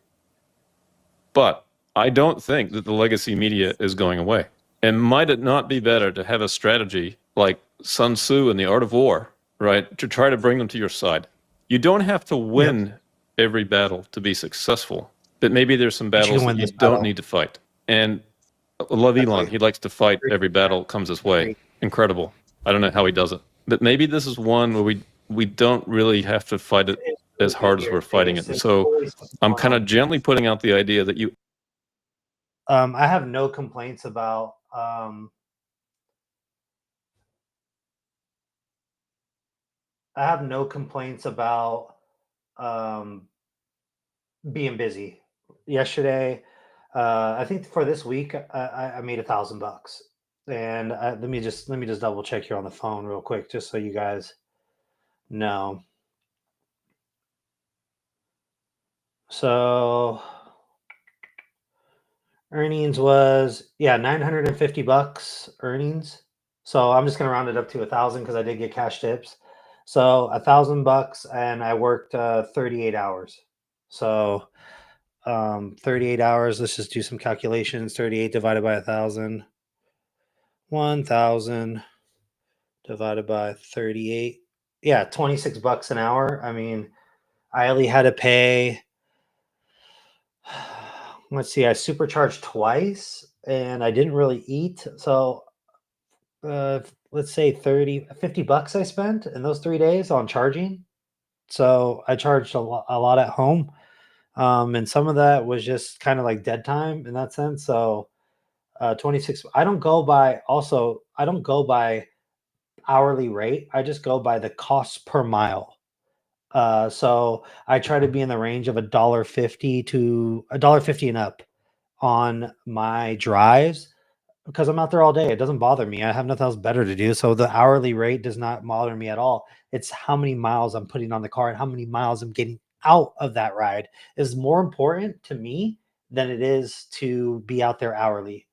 But I don't think that the legacy media is going away. And might it not be better to have a strategy like Sun Tzu in The Art of War, right, to try to bring them to your side? You don't have to win every battle to be successful, but maybe there's some But you can battles that win you this don't battle. need to fight. And I love Elon. Exactly. He likes to fight every battle comes his way. Agreed. Incredible. I don't know how he does it. But maybe this is one where we don't really have to fight it as hard as we're fighting it. So I'm kind of gently putting out the idea that you I have no complaints about being busy. Yesterday, I think for this week, I made $1,000, and let me just double check here on the phone real quick, just so you guys know. So Earnings was 950 bucks earnings. So I'm just gonna round it up to 1,000 because I did get cash tips. So 1,000 bucks, and I worked 38 hours. So 38 hours. Let's just do some calculations. 38 divided by 1,000. 1,000 divided by 38. Yeah, 26 bucks an hour. I mean, I only had to pay. Let's see, I supercharged twice and I didn't really eat. So let's say 50 bucks I spent in those 3 days on charging. So I charged a lot at home. And some of that was just kind of like dead time in that sense. So 26, I don't go by hourly rate. I just go by the cost per mile. So I try to be in the range of $1.50 to $1.50 and up on my drives because I'm out there all day. It doesn't bother me. I have nothing else better to do. So the hourly rate does not bother me at all. It's how many miles I'm putting on the car and how many miles I'm getting out of that ride is more important to me than it is to be out there hourly.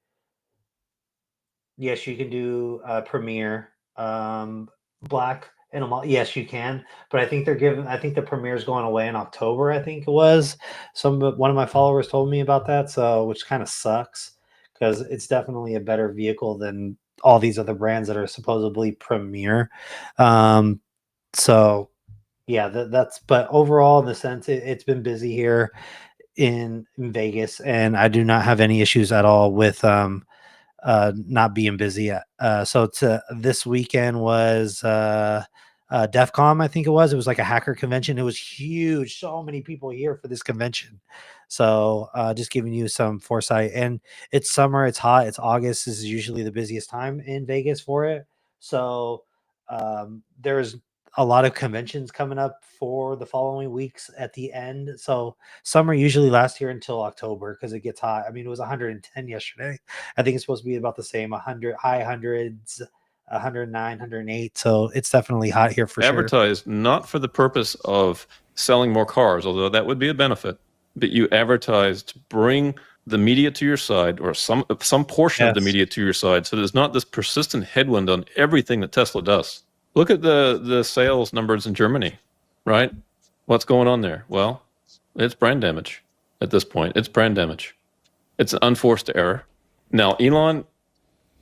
Yes, you can do Premiere, Black and yes, you can. But I think I think the Premiere is going away in October. I think it was. One of my followers told me about that. So, which kind of sucks because it's definitely a better vehicle than all these other brands that are supposedly Premiere. So, yeah, that's. But overall, in the sense, it's been busy here in Vegas, and I do not have any issues at all with not being busy. So this weekend was DEF CON, I think it was. It was like a hacker convention. It was huge. So many people here for this convention. So just giving you some foresight. And it's summer. It's hot. It's August. This is usually the busiest time in Vegas for it. So there's a lot of conventions coming up for the following weeks at the end. So summer usually lasts here until October because it gets hot. I mean, it was 110 yesterday. I think it's supposed to be about the same, 100, high hundreds, 109, 108. So it's definitely hot here for sure. Advertise not for the purpose of selling more cars, although that would be a benefit, but you advertise to bring the media to your side or some portion of the media to your side so there's not this persistent headwind on everything that Tesla does. Look at the sales numbers in Germany, right? What's going on there? Well, it's brand damage at this point. It's brand damage. It's an unforced error. Now, Elon,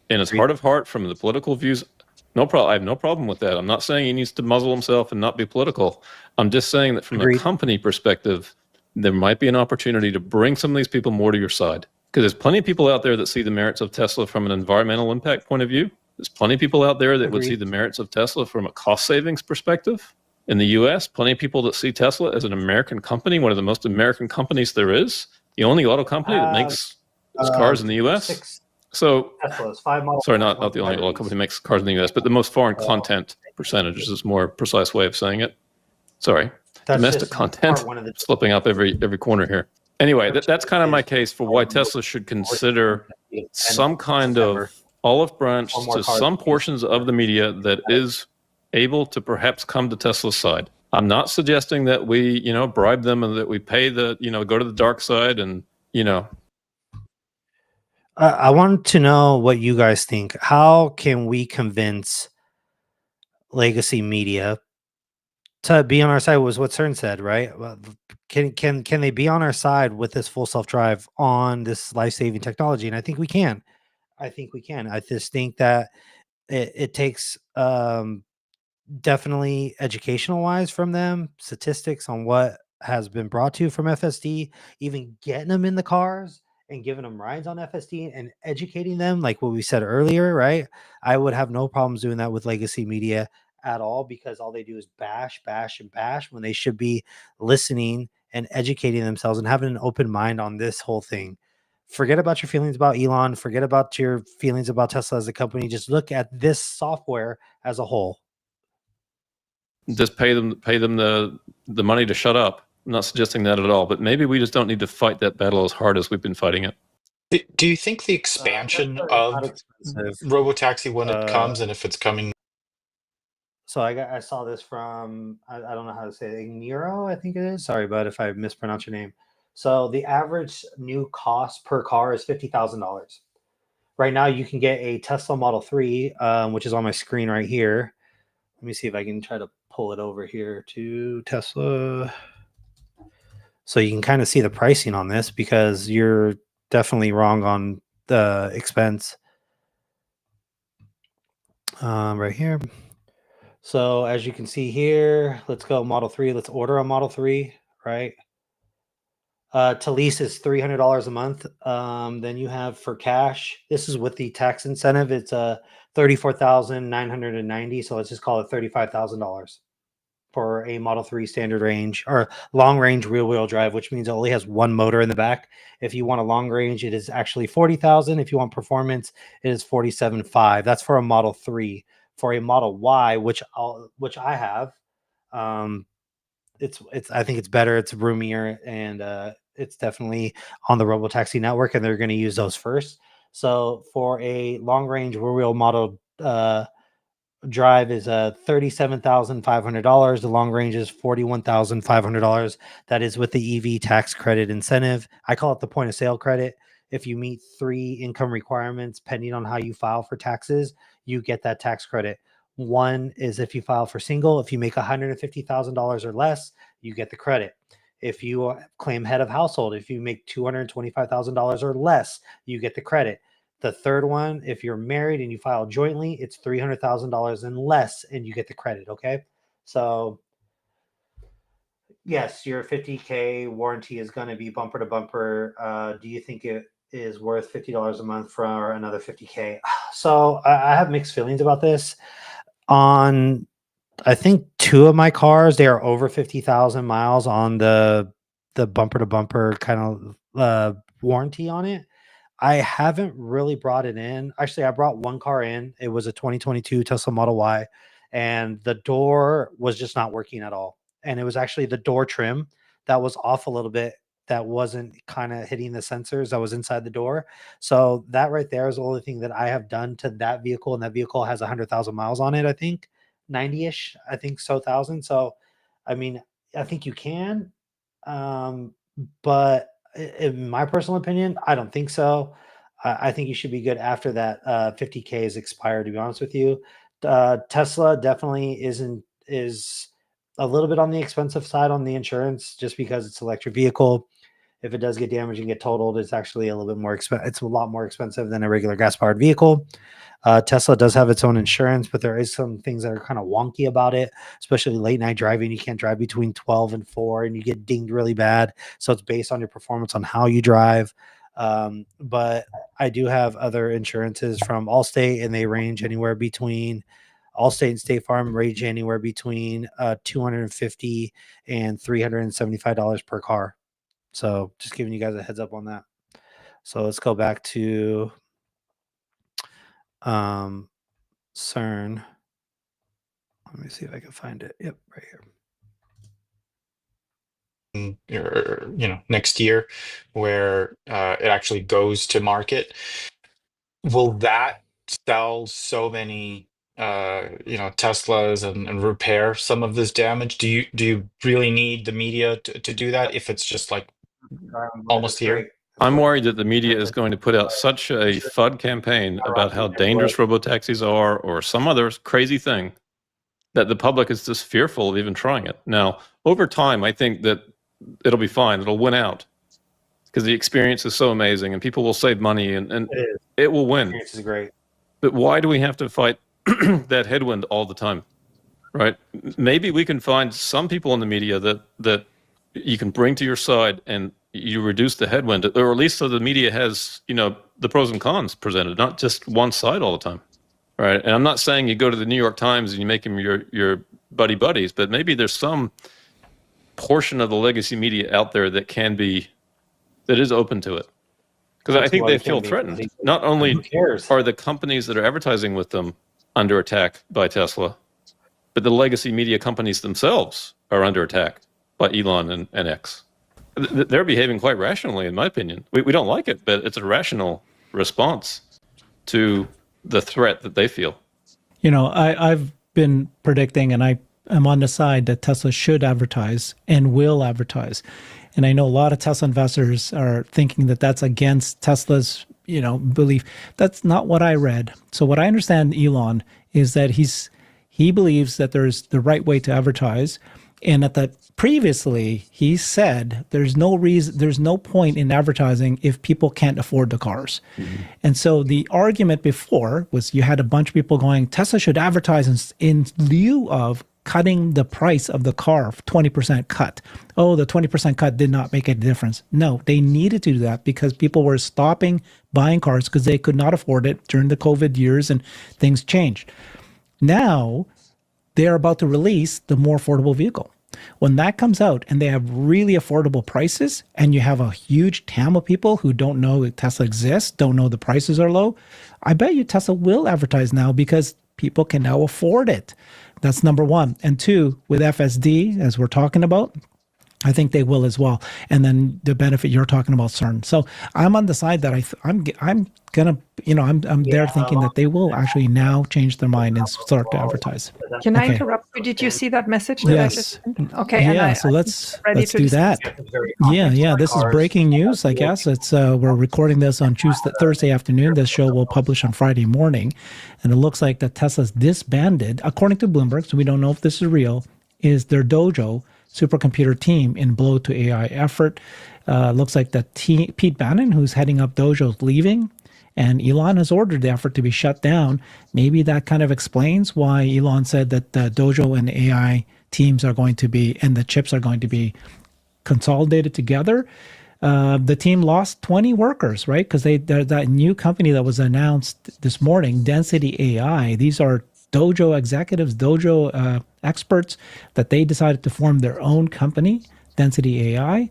in his heart of heart, from the political views, no problem. I have no problem with that. I'm not saying he needs to muzzle himself and not be political. I'm just saying that from a company perspective, there might be an opportunity to bring some of these people more to your side. Because there's plenty of people out there that see the merits of Tesla from an environmental impact point of view. There's plenty of people out there that would see the merits of Tesla from a cost savings perspective. In the US, plenty of people that see Tesla as an American company, one of the most American companies there is. The only auto company that makes cars in the US. So, Teslas, 5 models. Sorry, not the only auto company that makes cars in the US, but the most foreign content percentages is a more precise way of saying it. Sorry, domestic content slipping up every corner here. Anyway, that's kind of my case for why Tesla should consider some kind of olive branch to some portions of the media that is able to perhaps come to Tesla's side. I'm not suggesting that we, bribe them and that we pay go to the dark side and, I want to know what you guys think. How can we convince legacy media to be on our side? Was what CERN said, right? Can they be on our side with this full self-drive on this life-saving technology? And I think we can. I just think that it takes definitely educational wise from them, statistics on what has been brought to you from FSD, even getting them in the cars and giving them rides on FSD and educating them, like what we said earlier, right? I would have no problems doing that with legacy media at all because all they do is bash when they should be listening and educating themselves and having an open mind on this whole thing. Forget about your feelings about Elon. Forget about your feelings about Tesla as a company. Just look at this software as a whole. Just pay them the money to shut up. I'm not suggesting that at all, but maybe we just don't need to fight that battle as hard as we've been fighting it. Do you think the expansion of Robotaxi when it comes and if it's coming? So I saw this from I don't know how to say it, Nero, I think it is. Sorry, bud, if I mispronounce your name. So the average new cost per car is $50,000. Right now, you can get a Tesla Model 3, which is on my screen right here. Let me see if I can try to pull it over here to Tesla. So you can kind of see the pricing on this, because you're definitely wrong on the expense. Right here. So as you can see here, let's go Model 3. Let's order a Model 3, right? To lease is $300 a month. Then you have for cash, this is with the tax incentive, it's $34,990. So let's just call it $35,000 for a Model 3 standard range or long range rear wheel drive, which means it only has one motor in the back. If you want a long range, it is actually 40,000. If you want performance, it is 47.5. That's for a Model 3. For a Model Y, which I have, it's I think it's better, it's roomier, and it's definitely on the Robotaxi network, and they're going to use those first. So for a long range rear wheel model drive is $37,500. The long range is $41,500. That is with the EV tax credit incentive. I call it the point of sale credit. If you meet 3 income requirements, pending on how you file for taxes, you get that tax credit. One is if you file for single, if you make $150,000 or less, you get the credit. If you claim head of household, if you make $225,000 or less, you get the credit. The third one, if you're married and you file jointly, it's $300,000 and less, and you get the credit. Okay. So yes, your 50K warranty is going to be bumper to bumper. Do you think it is worth $50 a month for another 50K? So I have mixed feelings about this. On, I think 2 of my cars, they are over 50,000 miles on the bumper to bumper kind of warranty on it. I haven't really brought it in. Actually, I brought one car in. It was a 2022 Tesla Model Y, and the door was just not working at all. And it was actually the door trim that was off a little bit, that wasn't kind of hitting the sensors that was inside the door. So that right there is the only thing that I have done to that vehicle, and that vehicle has 100,000 miles on it. I think 90ish. I think so, thousand. So, I mean, I think you can, but in my personal opinion, I don't think so. I think you should be good after that 50K is expired, to be honest with you. Tesla definitely is a little bit on the expensive side on the insurance, just because it's an electric vehicle. If it does get damaged and get totaled, it's actually a little bit more expensive. It's a lot more expensive than a regular gas-powered vehicle. Tesla does have its own insurance, but there is some things that are kind of wonky about it, especially late night driving. You can't drive between 12 and 4 and you get dinged really bad. So it's based on your performance on how you drive. But I do have other insurances from Allstate, and they range anywhere between Allstate and State Farm range anywhere between $250 and $375 per car. So just giving you guys a heads up on that. So let's go back to CERN. Let me see if I can find it. Yep, right here. Next year, where it actually goes to market. Will that sell so many Teslas and repair some of this damage? Do you really need the media to do that if it's just like almost here? I'm worried that the media is going to put out such a FUD campaign about how dangerous robotaxis are, or some other crazy thing, that the public is just fearful of even trying it. Now, over time, I think that it'll be fine. It'll win out because the experience is so amazing, and people will save money, and it will win. This is great. But why do we have to fight that headwind all the time, right? Maybe we can find some people in the media that you can bring to your side, and you reduce the headwind, or at least so the media has, the pros and cons presented, not just one side all the time, right? And I'm not saying you go to the New York Times and you make them your buddies, but maybe there's some portion of the legacy media out there that is open to it. Because I think they feel threatened. Not only are the companies that are advertising with them under attack by Tesla, but the legacy media companies themselves are under attack by Elon and X. They're behaving quite rationally, in my opinion. We don't like it, but it's a rational response to the threat that they feel. I've been predicting, and I am on the side that Tesla should advertise and will advertise. And I know a lot of Tesla investors are thinking that that's against Tesla's, belief. That's not what I read. So what I understand, Elon, is that he believes that there's the right way to advertise, and that previously he said there's no point in advertising if people can't afford the cars. And so the argument before was you had a bunch of people going, Tesla should advertise in lieu of cutting the price of the car, 20% cut. Oh, the 20% cut did not make a difference. No, they needed to do that because people were stopping buying cars because they could not afford it during the COVID years and things changed. Now they're about to release the more affordable vehicle. When that comes out and they have really affordable prices and you have a huge TAM of people who don't know that Tesla exists, don't know the prices are low, I bet you Tesla will advertise now because people can now afford it. That's number one. And two, with FSD, as we're talking about, I think they will as well. And then the benefit you're talking about, CERN. So I'm on the side that I'm gonna, I'm there thinking that they will actually now change their mind and start to advertise. Can I Okay. interrupt you? Did you see that message that I Yes. just sent? Okay. and Yeah. I- So I'm let's ready to do discuss. that. Yeah. This is breaking news. I guess it's we're recording this on Thursday afternoon. This show will publish on Friday morning, and it looks like that Tesla's disbanded, according to Bloomberg. So we don't know if this is real. Is their Dojo supercomputer team in blow to AI effort? Looks like that Pete Bannon, who's heading up Dojo, is leaving, and Elon has ordered the effort to be shut down. Maybe that kind of explains why Elon said that the Dojo and AI teams are going to be, and the chips are going to be consolidated together. The team lost 20 workers, right? Because that new company that was announced this morning, Density AI, these are Dojo executives, Dojo experts, that they decided to form their own company, Density AI.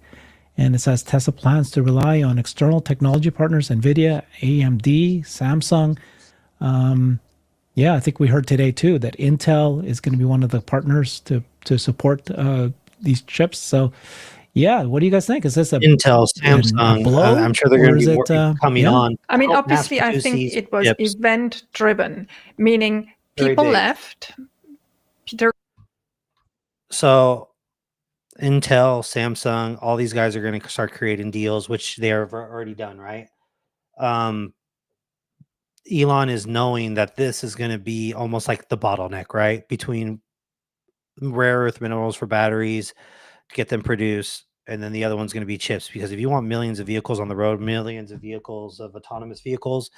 And it says Tesla plans to rely on external technology partners, NVIDIA, AMD, Samsung. Yeah, I think we heard today too that Intel is going to be one of the partners to support these chips. So, yeah, what do you guys think? Is this a Intel, a Samsung. blow, I'm sure they're or going is to be it, working, coming yeah? on. I mean, mass obviously, I produce think these it was chips. event driven, meaning Very people big. left. Peter So Intel, Samsung, all these guys are going to start creating deals, which they have already done, right? Elon is knowing that this is going to be almost like the bottleneck, right? Between rare earth minerals for batteries to get them produced, and then the other one's going to be chips. Because if you want millions of vehicles on the road, millions of vehicles of autonomous vehicles,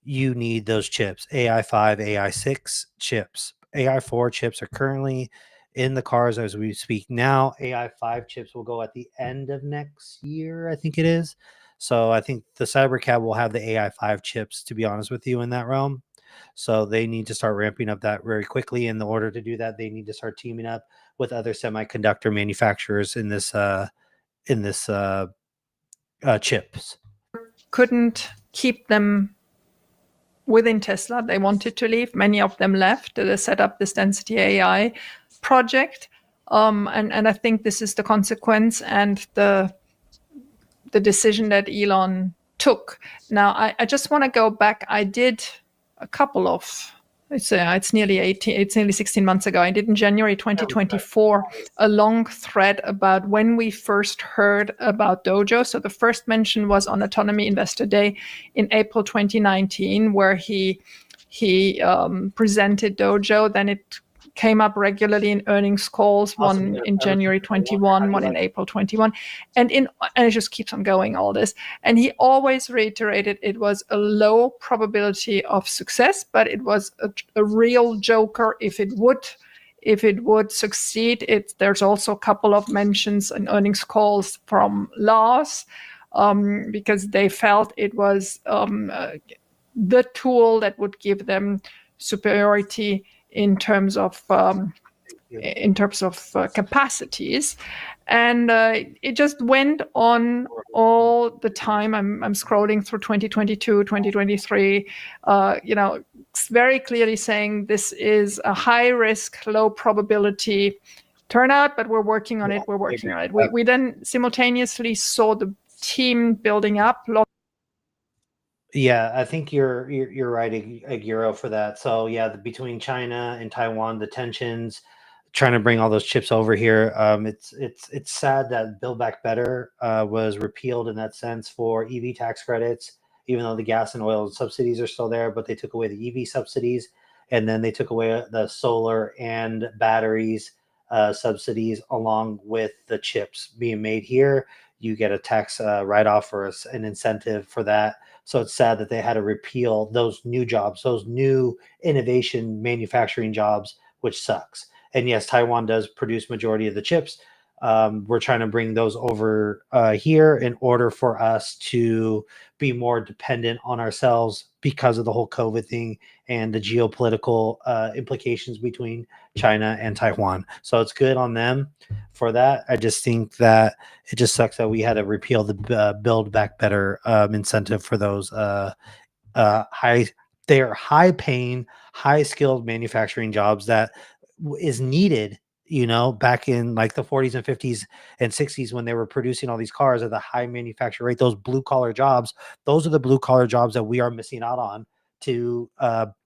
you need those chips. AI5, AI6 chips. AI4 chips are currently in the cars as we speak now. AI5 chips will go at the end of next year, I think it is. So I think the Cybercab will have the AI5 chips, to be honest with you, in that realm. So they need to start ramping up that very quickly. In order to do that, they need to start teaming up with other semiconductor manufacturers in this chips. couldn't keep them within Tesla. They wanted to leave. Many of them left. They set up this Density AI project. And I think this is the consequence and the decision that Elon took. Now, I just want to go back. I did a couple of, it's nearly 16 months ago. I did in January 2024 a long thread about when we first heard about Dojo. So the first mention was on Autonomy Investor Day in April 2019, where he presented Dojo. Then it came up regularly in earnings calls, one in January 21, one in April 21. And it just keeps on going, all this. And he always reiterated it was a low probability of success, but it was a real joker if it would succeed. There's also a couple of mentions in earnings calls from Lars, because they felt it was the tool that would give them superiority in terms of capacities, and it just went on all the time. I'm scrolling through 2022, 2023. It's very clearly saying this is a high risk, low probability turnout, but we're working on it. We're working on it. We then simultaneously saw the team building up. Yeah, I think you're right, Agiro, for that. So yeah, between China and Taiwan, the tensions, trying to bring all those chips over here. It's sad that Build Back Better was repealed in that sense for EV tax credits, even though the gas and oil subsidies are still there, but they took away the EV subsidies, and then they took away the solar and batteries subsidies along with the chips being made here. You get a tax write-off or an incentive for that. So it's sad that they had to repeal those new jobs, those new innovation manufacturing jobs, which sucks. And yes, Taiwan does produce majority of the chips. We're trying to bring those over here in order for us to be more dependent on ourselves because of the whole COVID thing and the geopolitical implications between China and Taiwan. So it's good on them for that. I just think that it just sucks that we had to repeal the Build Back Better incentive for those they are high paying, high skilled manufacturing jobs that is needed, back in like the 40s and 50s and 60s when they were producing all these cars at the high manufacture rate. Those blue collar jobs, those are the blue collar jobs that we are missing out on to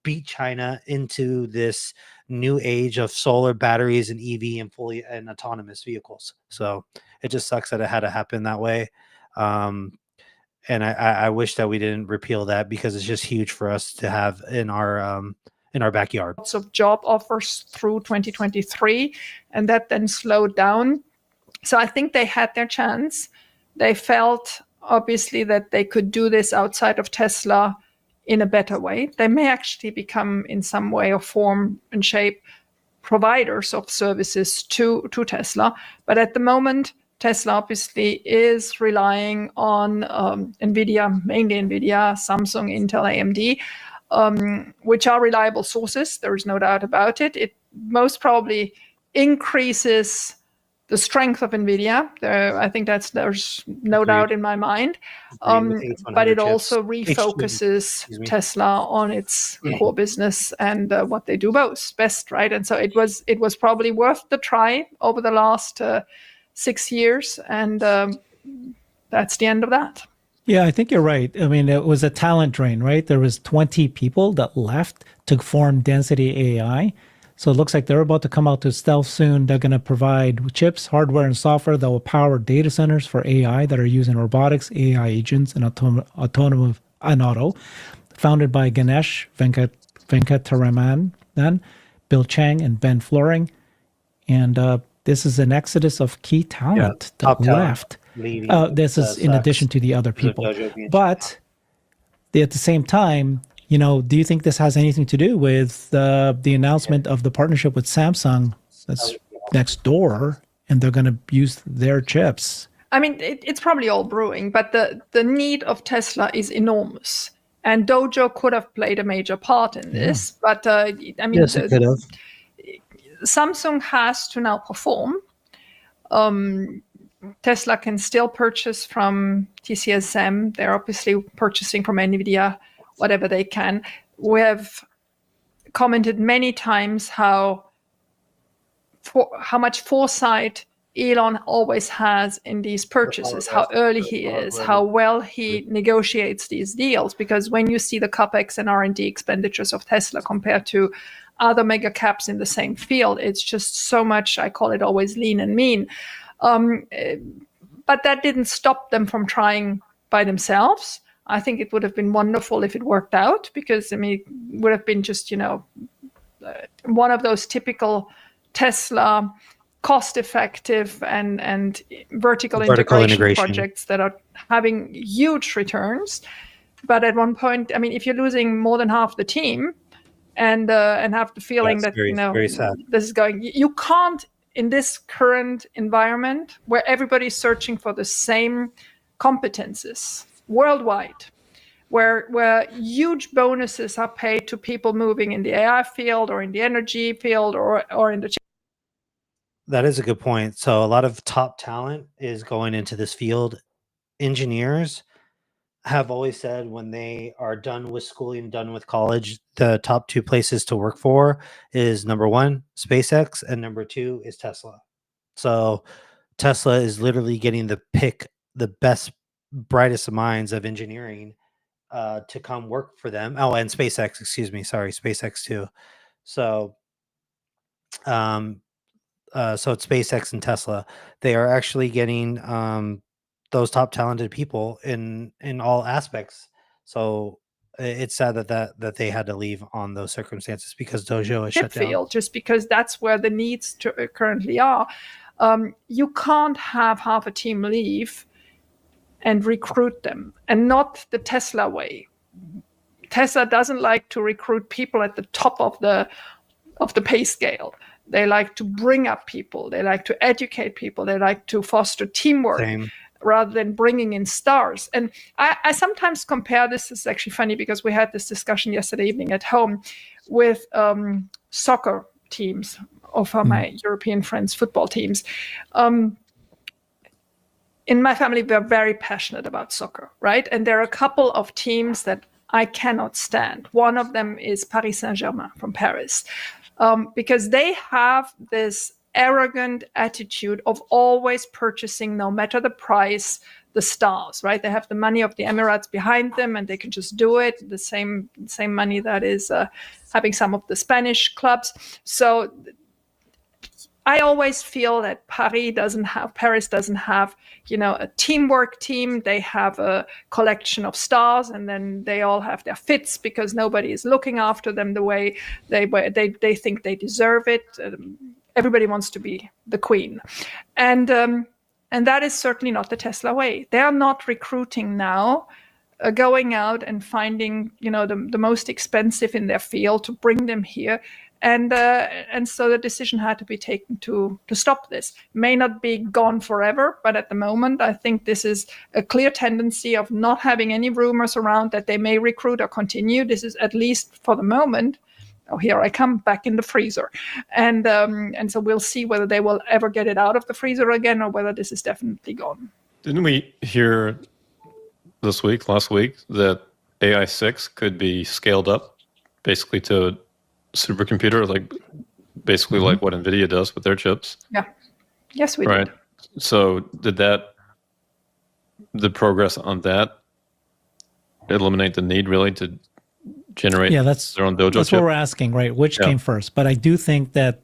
beat China into this new age of solar batteries and EV and fully and autonomous vehicles. So it just sucks that it had to happen that way. And I wish that we didn't repeal that because it's just huge for us to have in our backyard. Lots of job offers through 2023, and that then slowed down. So I think they had their chance. They felt obviously that they could do this outside of Tesla in a better way. They may actually become in some way or form and shape providers of services to Tesla. But at the moment, Tesla obviously is relying on NVIDIA, mainly NVIDIA, Samsung, Intel, AMD, which are reliable sources. There is no doubt about it. It most probably increases the strength of NVIDIA. I think there's no doubt in my mind. But it also refocuses Tesla on its core business and what they do best, right? And so it was probably worth the try over the last 6 years, and that's the end of that. Yeah, I think you're right. I mean, it was a talent drain, right? There was 20 people that left to form Density AI. So it looks like they're about to come out to stealth soon. They're going to provide chips, hardware, and software that will power data centers for AI that are using robotics, AI agents, and autonomous and auto. Founded by Ganesh Venkataraman, Bill Chang, and Ben Floring. And this is an exodus of key talent that left. This is in addition to the other people. But at the same time, do you think this has anything to do with the announcement of the partnership with Samsung that's next door, and they're going to use their chips? I mean, it's probably all brewing, but the need of Tesla is enormous. And Dojo could have played a major part in this. But, I mean, yes, it could have. Samsung has to now perform. Tesla can still purchase from TSMC. They're obviously purchasing from NVIDIA, whatever they can. We have commented many times how much foresight Elon always has in these purchases, how early he is, how well he negotiates these deals. Because when you see the CapEx and R&D expenditures of Tesla compared to other mega caps in the same field, it's just so much. I call it always lean and mean. But that didn't stop them from trying by themselves. I think it would have been wonderful if it worked out, because it would have been just, one of those typical Tesla cost-effective and vertical integration projects that are having huge returns. But at one point, if you're losing more than half the team and have the feeling that very sad. This is going, you can't, in this current environment where everybody's searching for the same competences worldwide, where huge bonuses are paid to people moving in the AI field or in the energy field or in the. That is a good point. So a lot of top talent is going into this field. Engineers have always said when they are done with schooling, done with college, the top two places to work for is number one, SpaceX, and number two is Tesla. So Tesla is literally getting the pick, the best, brightest minds of engineering to come work for them. Oh, and SpaceX, SpaceX too. So so it's SpaceX and Tesla. They are actually getting those top talented people in all aspects. So it's sad that they had to leave on those circumstances because Dojo is shut down. Field, just because that's where the needs currently are. You can't have half a team leave and recruit them, and not the Tesla way. Tesla doesn't like to recruit people at the top of the pay scale. They like to bring up people. They like to educate people. They like to foster teamwork. Same. Rather than bringing in stars. And I sometimes compare this. It's actually funny because we had this discussion yesterday evening at home with soccer teams of my European friends, football teams. In my family, we're very passionate about soccer, right? And there are a couple of teams that I cannot stand. One of them is Paris Saint-Germain from Paris, because they have this arrogant attitude of always purchasing, no matter the price, the stars, right? They have the money of the Emirates behind them and they can just do it. The same money that is having some of the Spanish clubs. So I always feel that Paris doesn't have, a teamwork team. They have a collection of stars, and then they all have their fits because nobody is looking after them the way they think they deserve it. Everybody wants to be the queen, and that is certainly not the Tesla way. They are not recruiting now, going out and finding the most expensive in their field to bring them here. And so the decision had to be taken to stop this. May not be gone forever, but at the moment, I think this is a clear tendency of not having any rumors around that they may recruit or continue. This is, at least for the moment, oh, here I come back in the freezer. And so we'll see whether they will ever get it out of the freezer again or whether this is definitely gone. Didn't we hear last week, that AI6 could be scaled up basically to a supercomputer, like what NVIDIA does with their chips? Yeah. Yes, we right. did. So did the progress on that eliminate the need really to generate their own Dojo that's chip? what we're asking, right? Which came first? But I do think that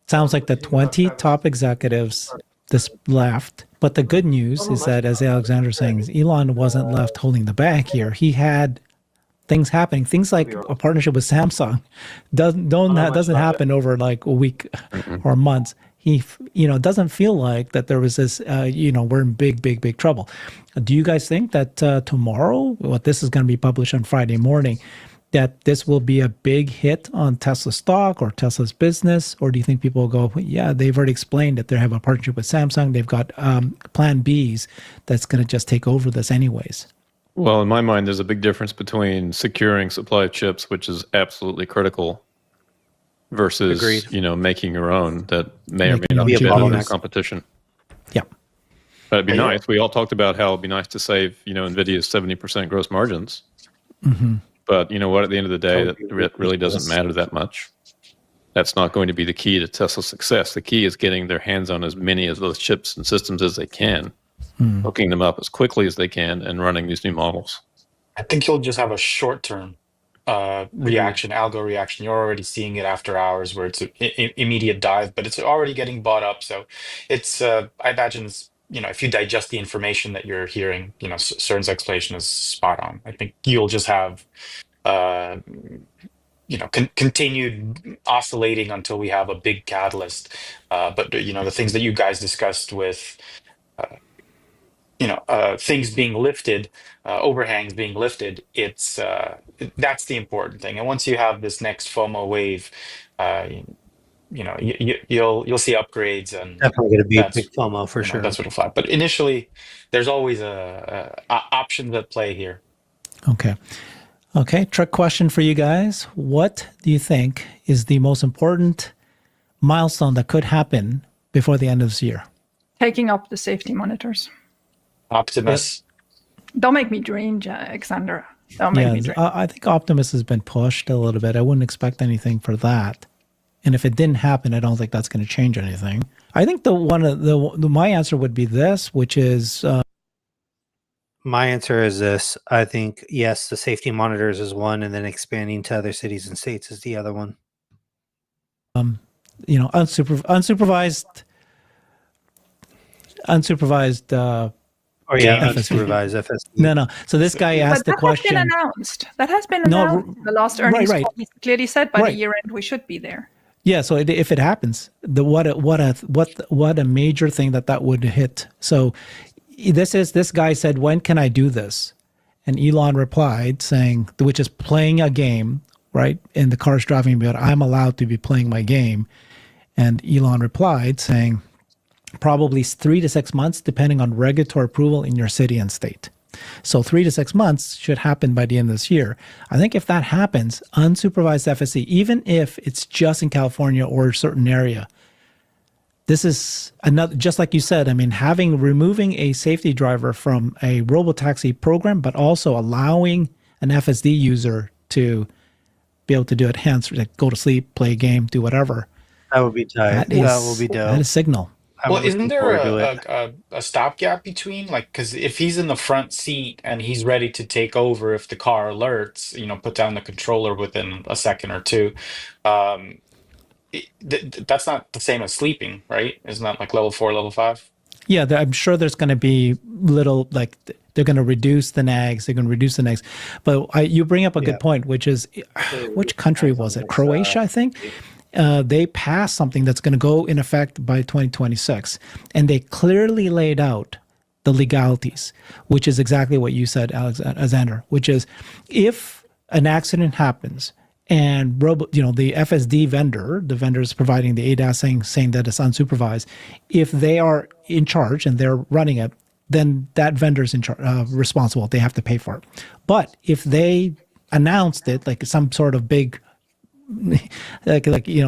sounds like the 20 top executives this left. But the good news is that, as Alexander is saying, Elon wasn't left holding the bag here. He had things happening, things like a partnership with Samsung doesn't happen over like a week or months. He, doesn't feel like that there was this, we're in big trouble. Do you guys think that tomorrow, this is going to be published on Friday morning, that this will be a big hit on Tesla stock or Tesla's business? Or do you think people will go, yeah, they've already explained that they have a partnership with Samsung. They've got plan Bs that's going to just take over this anyways? Well, in my mind, there's a big difference between securing supply of chips, which is absolutely critical, versus making your own that may or may not be in competition. Yeah, but it'd be nice. We all talked about how it'd be nice to save NVIDIA's 70% gross margins. Mm-hmm. But you know what? At the end of the day, it really doesn't matter that much. That's not going to be the key to Tesla's success. The key is getting their hands on as many of those chips and systems as they can, hooking them up as quickly as they can, and running these new models. I think you'll just have a short-term reaction, algo reaction. You're already seeing it after hours where it's an immediate dive, but it's already getting bought up. So it's, I imagine, if you digest the information that you're hearing, CERN's explanation is spot on. I think you'll just have, continued oscillating until we have a big catalyst. But, the things that you guys discussed with, things being lifted, overhangs being lifted, that's the important thing. And once you have this next FOMO wave, you'll see upgrades, and definitely going to be a big FOMO for sure. That's what'll fly. But initially, there's always a options at play here. Okay. Trick question for you guys. What do you think is the most important milestone that could happen before the end of this year? Taking up the safety monitors. Optimus. Don't make me dream, Alexander. Don't make me dream. I think Optimus has been pushed a little bit. I wouldn't expect anything for that. And if it didn't happen, I don't think that's going to change anything. I think my answer would be this, which is... my answer is this. I think, yes, the safety monitors is one, and then expanding to other cities and states is the other one. unsupervised. Oh yeah, FSD. unsupervised FSD. No. So this guy asked the But that question. has been announced. That has been No, announced. The last earnings right. call he clearly said by Right. the year end we should be there. Yeah, so if it happens, what a major thing that would hit. So this guy said, when can I do this? And Elon replied saying, which is playing a game, right? And the car's driving me, but I'm allowed to be playing my game. And Elon replied saying, probably 3 to 6 months, depending on regulatory approval in your city and state. So 3 to 6 months should happen by the end of this year. I think if that happens, unsupervised FSD, even if it's just in California or a certain area, this is another, just like you said, I mean, removing a safety driver from a robotaxi program, but also allowing an FSD user to be able to do it, hence like go to sleep, play a game, do whatever. That would be tight. That will be dope. That is signal. I'm Well, isn't looking there forward to it. a stopgap between, like, because if he's in the front seat and he's ready to take over if the car alerts, put down the controller within a second or two, that's not the same as sleeping, right? Isn't that like level 4, level 5? Yeah, I'm sure there's going to be little, like, they're going to reduce the nags. They're going to reduce the nags. But you bring up a good point, which is, which country was it? Croatia, I think. They passed something that's going to go in effect by 2026. And they clearly laid out the legalities, which is exactly what you said, Alexander, which is if an accident happens and the FSD vendor, the vendors providing the ADAS saying that it's unsupervised, if they are in charge and they're running it, then that vendor's in charge, responsible. They have to pay for it. But if they announced it like some sort of big,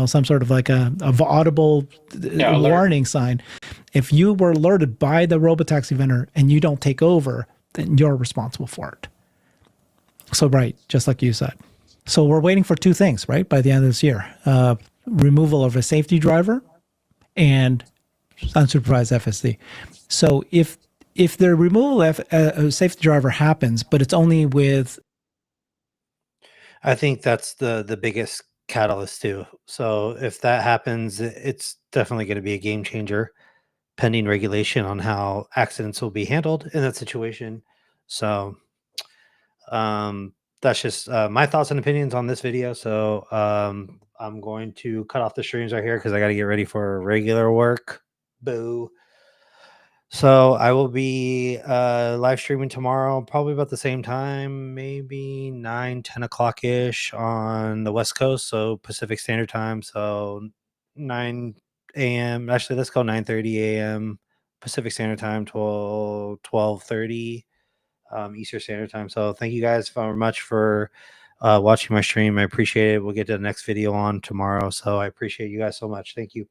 some sort of like a audible warning sign, if you were alerted by the robotaxi vendor and you don't take over, then you're responsible for it. So right, just like you said. So we're waiting for two things, right? By the end of this year, removal of a safety driver and unsupervised FSD. So if the removal of a safety driver happens, but it's only with, I think that's the biggest catalyst too. So if that happens, it's definitely going to be a game changer, pending regulation on how accidents will be handled in that situation. So that's just my thoughts and opinions on this video. So I'm going to cut off the streams right here because I got to get ready for regular work. Boo. So I will be live streaming tomorrow, probably about the same time, maybe 9-10 o'clock ish on the West Coast, so Pacific Standard Time. So 9 a.m. Actually, let's go 9:30 a.m. Pacific Standard Time, 12:30 Eastern Standard Time. So thank you guys very much for watching my stream. I appreciate it. We'll get to the next video on tomorrow. So I appreciate you guys so much. Thank you.